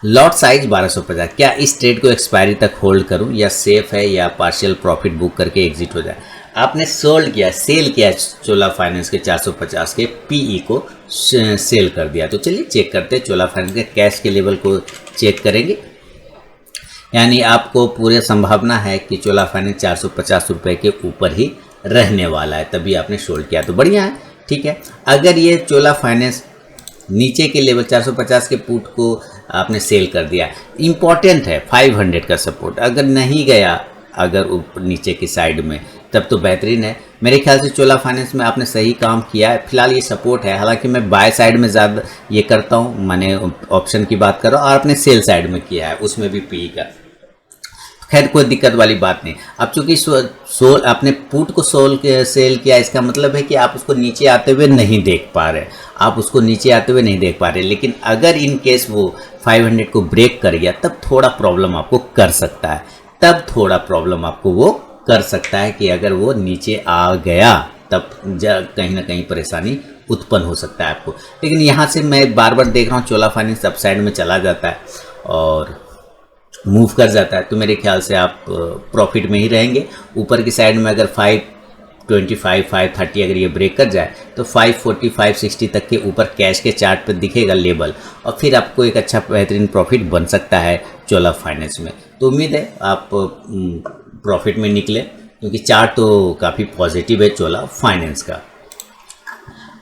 लॉट साइज 1250, क्या इस ट्रेड को एक्सपायरी तक होल्ड करूं या सेफ है या पार्शियल प्रॉफिट बुक करके एग्जिट हो जाए? आपने सोल्ड किया, सेल किया चोला फाइनेंस के 450 के PE को सेल कर दिया। तो चलिए चेक करते हैं चोला फाइनेंस के कैश के लेवल को चेक करेंगे। यानी आपको पूरी संभावना है कि चोला फाइनेंस 450 रुपये के ऊपर ही रहने वाला है, तभी आपने सोल्ड किया, तो बढ़िया है, ठीक है। अगर ये चोला फाइनेंस नीचे के लेवल 450 के पुट को आपने सेल कर दिया, इम्पॉर्टेंट है 500 का सपोर्ट, अगर नहीं गया अगर ऊपर नीचे की साइड में, तब तो बेहतरीन है। मेरे ख्याल से चोला फाइनेंस में आपने सही काम किया है। फिलहाल ये सपोर्ट है, हालांकि मैं बाय साइड में ज़्यादा ये करता हूँ, मैंने ऑप्शन की बात कर रहा हूँ, और आपने सेल साइड में किया है, उसमें भी PE का, खैर कोई दिक्कत वाली बात नहीं। अब चूंकि आपने पुट को सेल किया, इसका मतलब है कि आप उसको नीचे आते हुए नहीं देख पा रहे, आप उसको नीचे आते हुए नहीं देख पा रहे। लेकिन अगर इन केस वो 500 को ब्रेक कर गया, तब थोड़ा प्रॉब्लम आपको कर सकता है, तब थोड़ा प्रॉब्लम आपको वो कर सकता है कि अगर वो नीचे आ गया तब कहीं ना कहीं परेशानी उत्पन्न हो सकता है आपको। लेकिन यहाँ से मैं बार बार देख रहा हूँ चोला फाइनेंस अप साइड में चला जाता है, और मूव कर जाता है तो मेरे ख्याल से आप प्रॉफिट में ही रहेंगे। ऊपर की साइड में अगर 525 530 अगर ये ब्रेक कर जाए तो 540 560 तक के ऊपर कैश के चार्ट पर दिखेगा लेवल, और फिर आपको एक अच्छा बेहतरीन प्रॉफिट बन सकता है चोला फाइनेंस में। तो उम्मीद है आप प्रॉफिट में निकले, क्योंकि चार्ट तो काफ़ी पॉजिटिव है चोला फाइनेंस का।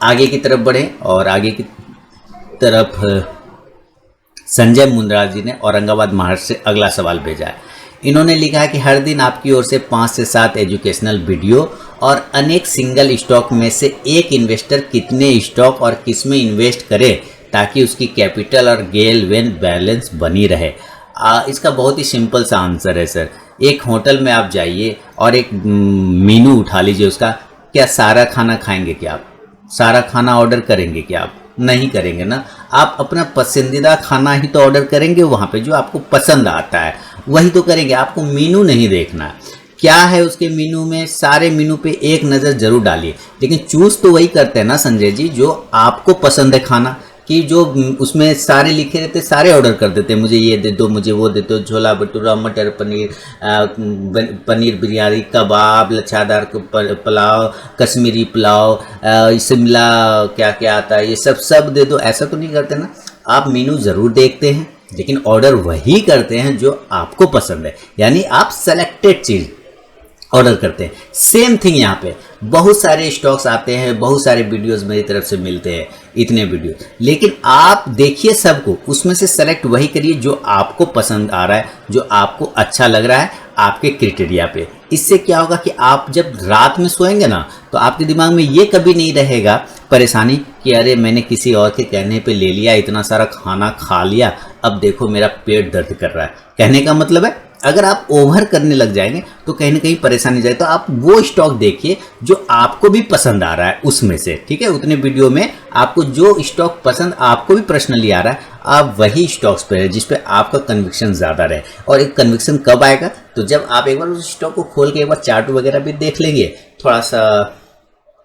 आगे की तरफ बढ़ें और आगे की तरफ संजय मुंद्रा जी ने औरंगाबाद महाराष्ट्र से अगला सवाल भेजा है। इन्होंने लिखा है कि हर दिन आपकी ओर से 5 से 7 एजुकेशनल वीडियो और अनेक सिंगल स्टॉक में से एक इन्वेस्टर कितने स्टॉक और किस में इन्वेस्ट करे ताकि उसकी कैपिटल और गेल वेन बैलेंस बनी रहे। इसका बहुत ही सिंपल सा आंसर है सर। एक होटल में आप जाइए और एक मेनू उठा लीजिए उसका, क्या सारा खाना खाएंगे? क्या आप सारा खाना ऑर्डर करेंगे? क्या आप नहीं करेंगे ना। आप अपना पसंदीदा खाना ही तो ऑर्डर करेंगे, वहाँ पे जो आपको पसंद आता है वही तो करेंगे। आपको मेनू नहीं देखना है क्या है उसके मेनू में, सारे मेनू पे एक नज़र जरूर डालिए, लेकिन चूज़ तो वही करते हैं ना संजय जी जो आपको पसंद है खाना, कि जो उसमें सारे लिखे रहते सारे ऑर्डर कर देते हैं, मुझे ये दे दो, मुझे वो दे दो, छोला भटूरा, मटर पनीर, पनीर बिरयानी, कबाब, लच्छादार पुलाव, कश्मीरी पुलाव, शिमला क्या क्या आता है ये सब दे दो। ऐसा तो नहीं करते ना। आप मेनू ज़रूर देखते हैं लेकिन ऑर्डर वही करते हैं जो आपको पसंद है, यानी आप सेलेक्टेड चीज़ ऑर्डर करते हैं। सेम थिंग यहाँ पे बहुत सारे स्टॉक्स आते हैं, बहुत सारे वीडियोस मेरी तरफ से मिलते हैं, इतने वीडियो, लेकिन आप देखिए सबको, उसमें से सेलेक्ट वही करिए जो आपको पसंद आ रहा है, जो आपको अच्छा लग रहा है आपके क्राइटेरिया पे। इससे क्या होगा कि आप जब रात में सोएंगे ना तो आपके दिमाग में ये कभी नहीं रहेगा परेशानी कि अरे मैंने किसी और के कहने पे ले लिया, इतना सारा खाना खा लिया, अब देखो मेरा पेट दर्द कर रहा है। कहने का मतलब है अगर आप ओवर करने लग जाएंगे तो कहीं ना कहीं परेशानी जाए। तो आप वो स्टॉक देखिए जो आपको भी पसंद आ रहा है उसमें से, ठीक है। उतने वीडियो में आपको जो स्टॉक पसंद आपको भी पर्सनली आ रहा है, आप वही स्टॉक्स पे है जिस पे आपका कन्विक्शन ज़्यादा रहे। और एक कन्विक्शन कब आएगा? तो जब आप एक बार उस स्टॉक को खोल के एक बार चार्ट वगैरह भी देख लेंगे, थोड़ा सा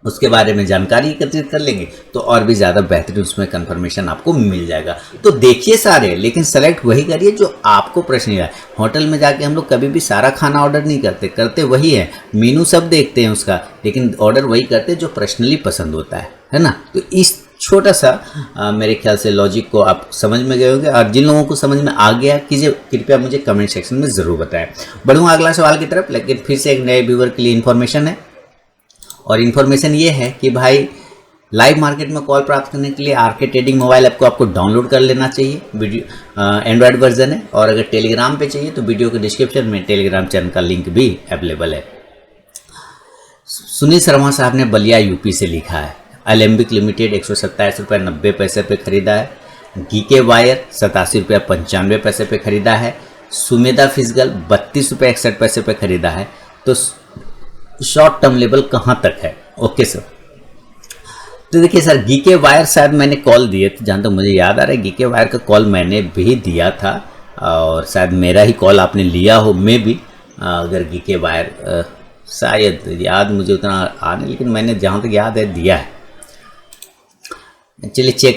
उसके बारे में जानकारी एकत्रित कर लेंगे तो और भी ज़्यादा बेहतरीन उसमें कंफर्मेशन आपको मिल जाएगा। तो देखिए सारे, लेकिन सेलेक्ट वही करिए जो आपको प्रश्न है। होटल में जाके हम लोग कभी भी सारा खाना ऑर्डर नहीं करते वही है, मेनू सब देखते हैं उसका, लेकिन ऑर्डर वही करते जो पर्सनली पसंद होता है ना। तो इस छोटा सा मेरे ख्याल से लॉजिक को आप समझ में गए होंगे, और जिन लोगों को समझ में आ गया कीजिए कृपया मुझे कमेंट सेक्शन में ज़रूर बताएं। बढ़ूँगा अगला सवाल की तरफ, लेकिन फिर से एक नए व्यूअर के लिए इन्फॉर्मेशन है, और इन्फॉर्मेशन ये है कि भाई लाइव मार्केट में कॉल प्राप्त करने के लिए आरके ट्रेडिंग मोबाइल ऐप को आपको डाउनलोड कर लेना चाहिए। वीडियो एंड्रॉयड वर्जन है, और अगर टेलीग्राम पे चाहिए तो वीडियो के डिस्क्रिप्शन में टेलीग्राम चैनल का लिंक भी अवेलेबल है। सुनील शर्मा साहब ने बलिया यूपी से लिखा है, एलेम्बिक लिमिटेड 127 रुपये 90 पैसे पे खरीदा है। गीके वायर 87 रुपये 95 पैसे पे खरीदा है। सुमेधा फिजिकल 32 रुपये 61 पैसे पे खरीदा है। तो शॉर्ट टर्म लेवल कहाँ तक है? ओके सर, तो देखिए सर गीके वायर शायद मैंने कॉल दिए थे, जहाँ तक मुझे याद आ रहा है गीके वायर का कॉल मैंने भी दिया था, और शायद मेरा ही कॉल आपने लिया हो मे भी, अगर गीके वायर शायद याद मुझे उतना आ नहीं, लेकिन मैंने जहाँ तक याद है दिया है। चलिए चेक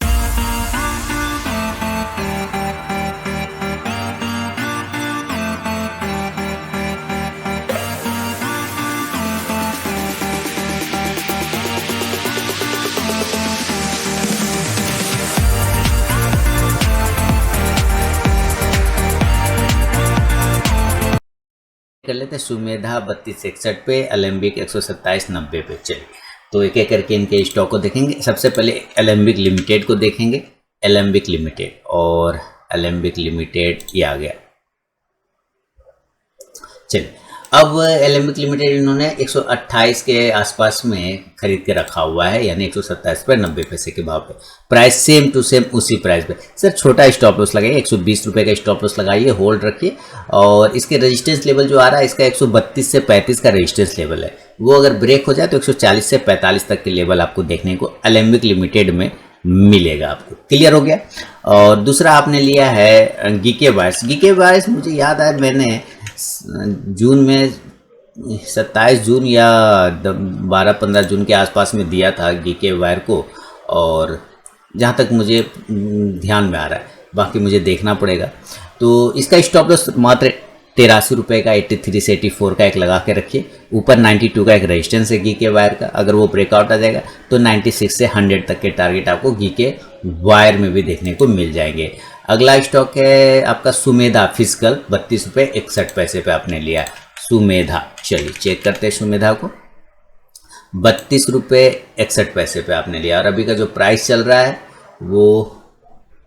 कर लेते हैं। सुमेधा 3261 पे, एलेम्बिक 127.90 पे। चलिए तो एक एक करके इनके स्टॉक को देखेंगे। सबसे पहले एलेम्बिक लिमिटेड को देखेंगे। एलेम्बिक लिमिटेड, और एलेम्बिक लिमिटेड ये आ गया। चलिए अब एलेम्बिक लिमिटेड इन्होंने 128 के आसपास में खरीद के रखा हुआ है, यानी 127 रुपये 90 पैसे के भाव पे। प्राइस सेम टू सेम उसी प्राइस पे। सर छोटा स्टॉप लॉस लगाइए, 120 रुपये का स्टॉप लॉस लगाइए, होल्ड रखिए। और इसके रेजिस्टेंस लेवल जो आ रहा है इसका 132 से 35 का रेजिस्टेंस लेवल है, वो अगर ब्रेक हो जाए तो 140 से 45 तक के लेवल आपको देखने को एलेम्बिक लिमिटेड में मिलेगा। आपको क्लियर हो गया। और दूसरा आपने लिया है गीके वायर्स। गीके वायर्स मुझे याद आया मैंने जून में 27 जून या 12-15 जून के आसपास में दिया था गीके वायर को, और जहाँ तक मुझे ध्यान में आ रहा है बाकी मुझे देखना पड़ेगा। तो इसका स्टॉप लॉस मात्र 83 रुपये का 83 से 84 का एक लगा के रखिए। ऊपर 92 का एक रेजिस्टेंस है घी के वायर का, अगर वो ब्रेकआउट आ जाएगा तो 96 से 100 तक के टारगेट आपको घी के वायर में भी देखने को मिल जाएंगे। अगला स्टॉक है आपका सुमेधा फिजिकल, 32 रुपये 61 पैसे पे आपने लिया सुमेधा। चलिए चेक करते हैं सुमेधा को, 32 रुपये 61 पैसे पे आपने लिया और अभी का जो प्राइस चल रहा है वो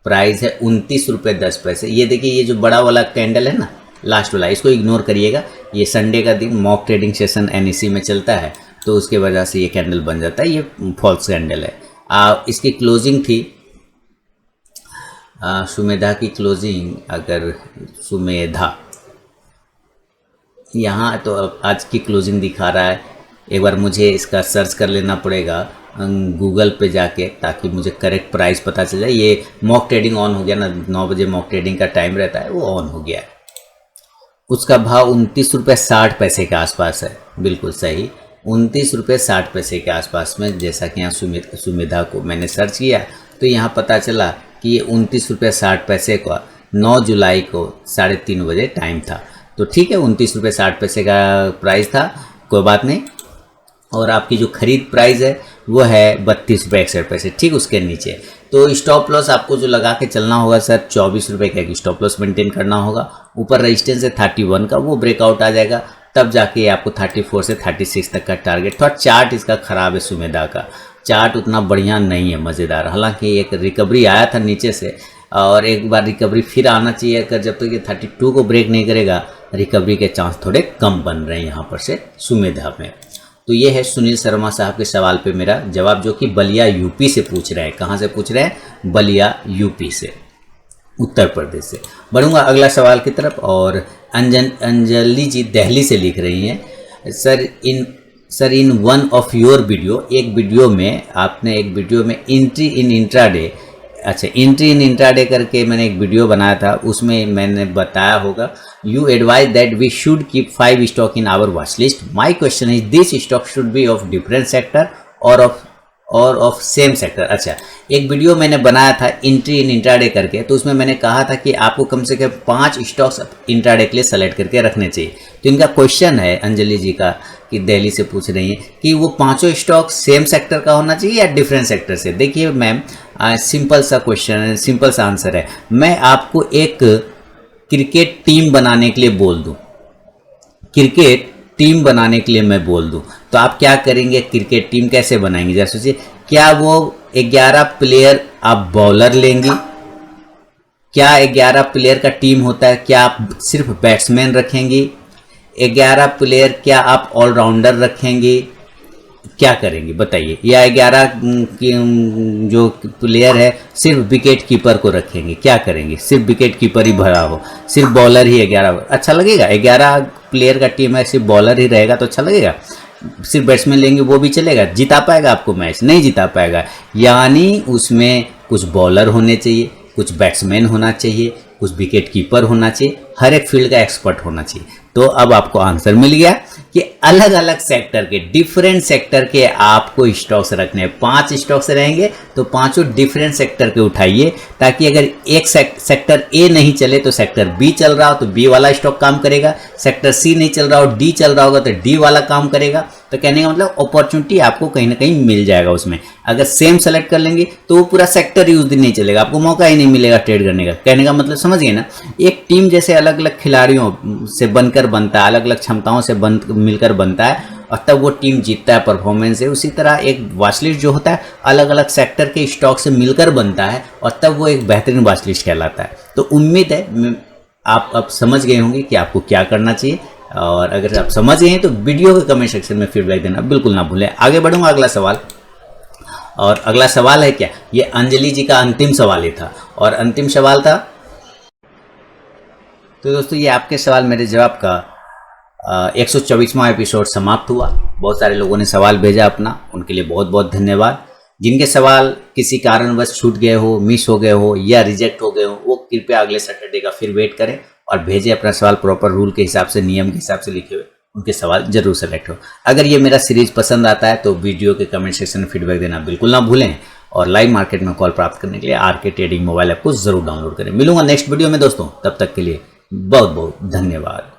प्राइस है 29 रुपये 10 पैसे। ये देखिए ये जो बड़ा वाला कैंडल है ना, लास्ट वाला, इसको इग्नोर करिएगा। ये संडे का दिन मॉक ट्रेडिंग सेशन NSE में चलता है तो उसके वजह से ये कैंडल बन जाता है, ये फॉल्स कैंडल है। इसकी क्लोजिंग थी सुमेधा की क्लोजिंग, अगर सुमेधा यहाँ तो आज की क्लोजिंग दिखा रहा है, एक बार मुझे इसका सर्च कर लेना पड़ेगा गूगल पे जाके ताकि मुझे करेक्ट प्राइस पता चल जाए। ये मॉक ट्रेडिंग ऑन हो गया ना, 9 बजे मॉक ट्रेडिंग का टाइम रहता है, वो ऑन हो गया है। उसका भाव 29 रुपये 60 पैसे के आसपास है, बिल्कुल सही 29 रुपये 60 पैसे के आसपास में। जैसा कि यहाँ सुमेधा को मैंने सर्च किया तो यहाँ पता चला कि ये 29 रुपये 60 पैसे का 9 जुलाई को 3:30 बजे टाइम था। तो ठीक है, 29 रुपये 60 पैसे का प्राइस था, कोई बात नहीं। और आपकी जो खरीद प्राइस है वो है 32 रुपये 61 पैसे, ठीक उसके नीचे। तो स्टॉप लॉस आपको जो लगा के चलना होगा सर, 24 रुपये का एक स्टॉप लॉस मेंटेन करना होगा। ऊपर रेजिस्टेंस है 31 का, वो ब्रेकआउट आ जाएगा तब जाके आपको 34 से 36 तक का टारगेट। थोड़ा चार्ट इसका ख़राब है, सुमेधा का चार्ट उतना बढ़िया नहीं है, मज़ेदार। हालांकि एक रिकवरी आया था नीचे से और एक बार रिकवरी फिर आना चाहिए, अगर जब तक ये 32 को ब्रेक नहीं करेगा रिकवरी के चांस थोड़े कम बन रहे हैं यहाँ पर से सुमेधा में। तो ये है सुनील शर्मा साहब के सवाल पे मेरा जवाब, जो कि बलिया यूपी से पूछ रहे हैं। कहाँ से पूछ रहे हैं? बलिया यूपी से, उत्तर प्रदेश से। बढ़ूंगा अगला सवाल की तरफ। और अंजलि जी दिल्ली से लिख रही हैं, sir in one of your video, एक वीडियो में आपने एक वीडियो में एंट्री इन इंट्राडे, अच्छा एंट्री इन इंट्राडे करके मैंने एक वीडियो बनाया था, उसमें मैंने बताया होगा you advise that we should keep 5 stock in our watch list. My question is this stock should be of different sector और ऑफ सेम सेक्टर। अच्छा, एक वीडियो मैंने बनाया था एंट्री इन इंट्राडे करके, तो उसमें मैंने कहा था कि आपको कम से कम 5 स्टॉक्स इंट्राडे के लिए सेलेक्ट करके रखने चाहिए। तो इनका क्वेश्चन है अंजलि जी का, कि दिल्ली से पूछ रही हैं कि वो 5 स्टॉक सेम सेक्टर का होना चाहिए या डिफरेंट सेक्टर से। देखिए मैम, सिंपल सा क्वेश्चन है, सिंपल सा आंसर है। मैं आपको एक क्रिकेट टीम बनाने के लिए बोल दूं, क्रिकेट टीम बनाने के लिए मैं बोल दूं, तो आप क्या करेंगे? क्रिकेट टीम कैसे बनाएंगे? जैसे सोचिए, क्या वो 11 प्लेयर आप बॉलर लेंगी? क्या 11 प्लेयर का टीम होता है? क्या आप सिर्फ बैट्समैन रखेंगी? 11 प्लेयर क्या आप ऑलराउंडर रखेंगे? क्या करेंगे बताइए? या 11 जो प्लेयर है सिर्फ विकेट कीपर को रखेंगे? क्या करेंगे? सिर्फ विकेट कीपर ही भरा हो, सिर्फ बॉलर ही 11, अच्छा लगेगा? 11 प्लेयर का टीम है, सिर्फ बॉलर ही रहेगा तो अच्छा लगेगा? सिर्फ बैट्समैन लेंगे वो भी चलेगा? जिता पाएगा आपको मैच? नहीं जिता पाएगा। यानी उसमें कुछ बॉलर होने चाहिए, कुछ बैट्समैन होना चाहिए, कुछ विकेट कीपर होना चाहिए, हर एक फील्ड का एक्सपर्ट होना चाहिए। तो अब आपको आंसर मिल गया कि अलग अलग सेक्टर के, डिफरेंट सेक्टर के आपको स्टॉक्स रखने हैं। 5 स्टॉक्स रहेंगे तो 5 डिफरेंट सेक्टर के उठाइए, ताकि अगर एक सेक्टर ए नहीं चले तो सेक्टर बी चल रहा हो तो बी वाला स्टॉक काम करेगा, सेक्टर सी नहीं चल रहा हो, डी चल रहा होगा तो डी वाला काम करेगा। तो कहने का मतलब अपॉर्चुनिटी आपको कहीं ना कहीं मिल जाएगा उसमें। अगर सेम सेलेक्ट कर लेंगे तो वो पूरा सेक्टर ही उस दिन नहीं चलेगा, आपको मौका ही नहीं मिलेगा ट्रेड करने का। कहने का मतलब समझ गए ना? एक टीम जैसे अलग अलग खिलाड़ियों से बनकर बनता है, अलग अलग क्षमताओं से मिलकर बनता है और तब वो टीम जीतता है परफॉर्मेंस से। उसी तरह एक वॉचलिस्ट जो होता है अलग अलग सेक्टर के स्टॉक से मिलकर बनता है और तब वो एक बेहतरीन वॉचलिस्ट कहलाता है। तो उम्मीद है आप अब समझ गए होंगे कि आपको क्या करना चाहिए, और अगर आप समझ गए हैं तो वीडियो के कमेंट सेक्शन में फीडबैक देना बिल्कुल ना भूलें। आगे बढ़ूंगा अगला सवाल, और अगला सवाल है क्या? ये अंजलि जी का अंतिम सवाल ही था, और अंतिम सवाल था। तो दोस्तों ये आपके सवाल मेरे जवाब का 124वां एपिसोड समाप्त हुआ। बहुत सारे लोगों ने सवाल भेजा अपना, उनके लिए बहुत बहुत धन्यवाद। जिनके सवाल किसी कारणवश छूट गए हो, मिस हो गए हो या रिजेक्ट हो गए हो, वो कृपया अगले सैटरडे का फिर वेट करें और भेजें अपना सवाल प्रॉपर रूल के हिसाब से, नियम के हिसाब से लिखे हुए। उनके सवाल जरूर सेलेक्ट हो। अगर ये मेरा सीरीज पसंद आता है तो वीडियो के कमेंट सेक्शन में फीडबैक देना बिल्कुल ना भूलें, और लाइव मार्केट में कॉल प्राप्त करने के लिए आरके ट्रेडिंग मोबाइल ऐप को जरूर डाउनलोड करें। मिलूंगा नेक्स्ट वीडियो में दोस्तों, तब तक के लिए बहुत बहुत धन्यवाद।